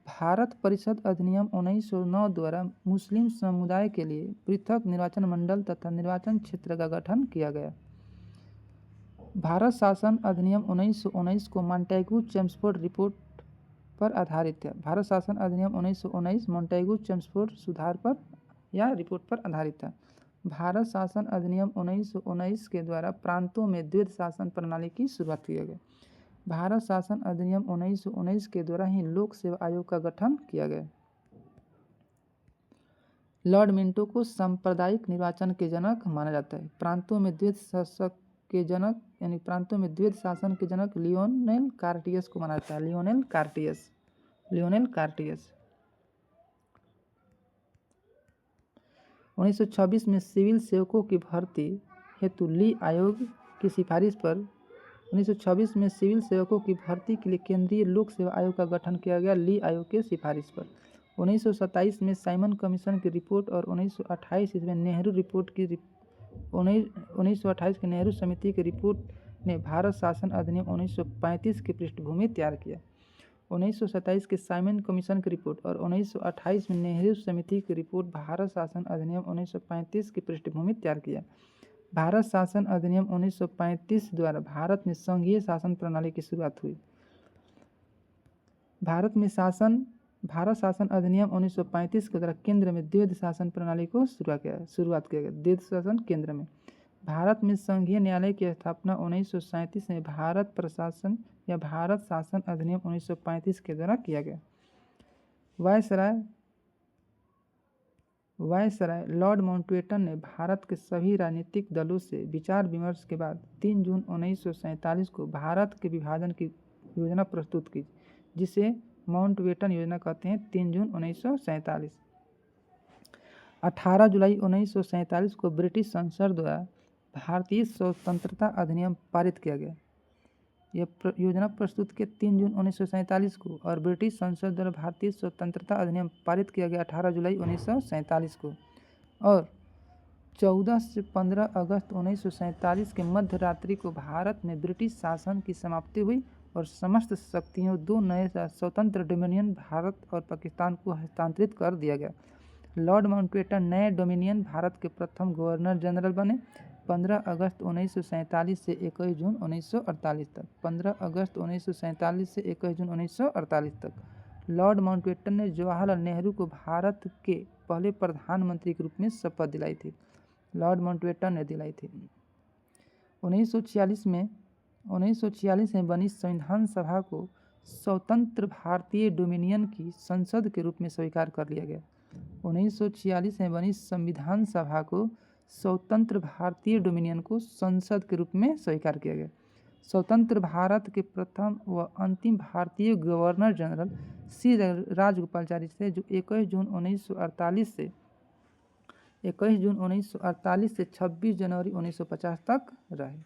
भारत परिषद अधिनियम 1909 द्वारा मुस्लिम समुदाय के लिए पृथक निर्वाचन मंडल तथा निर्वाचन क्षेत्र का गठन किया गया। भारत शासन अधिनियम 1919 को मॉन्टेगू चेम्सफोर्ड रिपोर्ट पर आधारित है। भारत शासन अधिनियम 1919 मॉन्टेगू चेम्सफोर्ड सुधार पर या रिपोर्ट पर आधारित है। भारत शासन अधिनियम 1919 के द्वारा प्रांतों में द्वैध शासन प्रणाली की शुरुआत की गई। भारत शासन अधिनियम 1919 के द्वारा ही लोक सेवा आयोग का गठन किया गया। लॉर्ड मिंटो को सांप्रदायिक निर्वाचन के जनक माना जाता है। प्रांतों में द्वैध शासक के जनक यानी प्रांतों में द्वैध शासन के जनक लियोनेल कार्टियस को माना जाता है। लियोनेल कार्टियस। लियोनेल कार्टियस। 1926 में सिविल सेवकों की भर्ती हेतु ली आयोग की सिफारिश पर 1926 में सिविल सेवकों की भर्ती के लिए केंद्रीय लोक सेवा आयोग का गठन किया गया। ली आयोग के सिफारिश पर 1927 में साइमन कमीशन की रिपोर्ट और 1928 में नेहरू रिपोर्ट की 1928 की नेहरू समिति की रिपोर्ट ने भारत शासन अधिनियम 1935 की पृष्ठभूमि तैयार किया। 1927 के साइमन कमीशन की रिपोर्ट और 1928 में नेहरू समिति की रिपोर्ट भारत शासन अधिनियम 1935 की पृष्ठभूमि तैयार किया। भारत शासन अधिनियम 1935 द्वारा भारत में संघीय शासन प्रणाली की शुरुआत हुई। भारत शासन अधिनियम 1935 के द्वारा केंद्र में द्वैध शासन प्रणाली को शुरुआत किया गया। द्वैध शासन केंद्र में। भारत में संघीय न्यायालय की स्थापना 1937 में भारत प्रशासन या भारत शासन अधिनियम 1935 के द्वारा किया गया। वायसराय लॉर्ड माउंटबेटन ने भारत के सभी राजनीतिक दलों से विचार विमर्श के बाद 3 जून 1947 को भारत के विभाजन की योजना प्रस्तुत की, जिसे माउंटबेटन योजना कहते हैं। 3 जून 1947। 18 जुलाई 1947 को ब्रिटिश संसद द्वारा भारतीय स्वतंत्रता अधिनियम पारित किया गया। यह योजना प्रस्तुत के 3 जून 1947 को और ब्रिटिश संसद द्वारा भारतीय स्वतंत्रता अधिनियम पारित किया गया 18 जुलाई 1947 को। और 14 से 15 अगस्त 1947 के मध्य रात्रि को भारत में ब्रिटिश शासन की समाप्ति हुई और समस्त शक्तियों 2 नए स्वतंत्र डोमिनियन भारत और पाकिस्तान को हस्तांतरित कर दिया गया। लॉर्ड माउंटबेटन नए डोमिनियन भारत के प्रथम गवर्नर जनरल बने 15 अगस्त 1947 से 21 जून 1948 तक। 15 अगस्त 1947 से 21 जून 1948 तक लॉर्ड माउंटबेटन ने जवाहरलाल नेहरू को भारत के पहले प्रधानमंत्री के रूप में शपथ दिलाई थी। लॉर्ड माउंटबेटन ने दिलाई थी। 1946 में बनी संविधान सभा को स्वतंत्र भारतीय डोमिनियन की संसद के रूप में स्वीकार कर लिया गया। 1946 में बनी संविधान सभा को स्वतंत्र भारतीय डोमिनियन को संसद के रूप में स्वीकार किया गया। स्वतंत्र भारत के प्रथम व अंतिम भारतीय गवर्नर जनरल सी राजगोपालाचारी थे, जो 21 जून 1948 से 26 जनवरी 1950 तक रहे।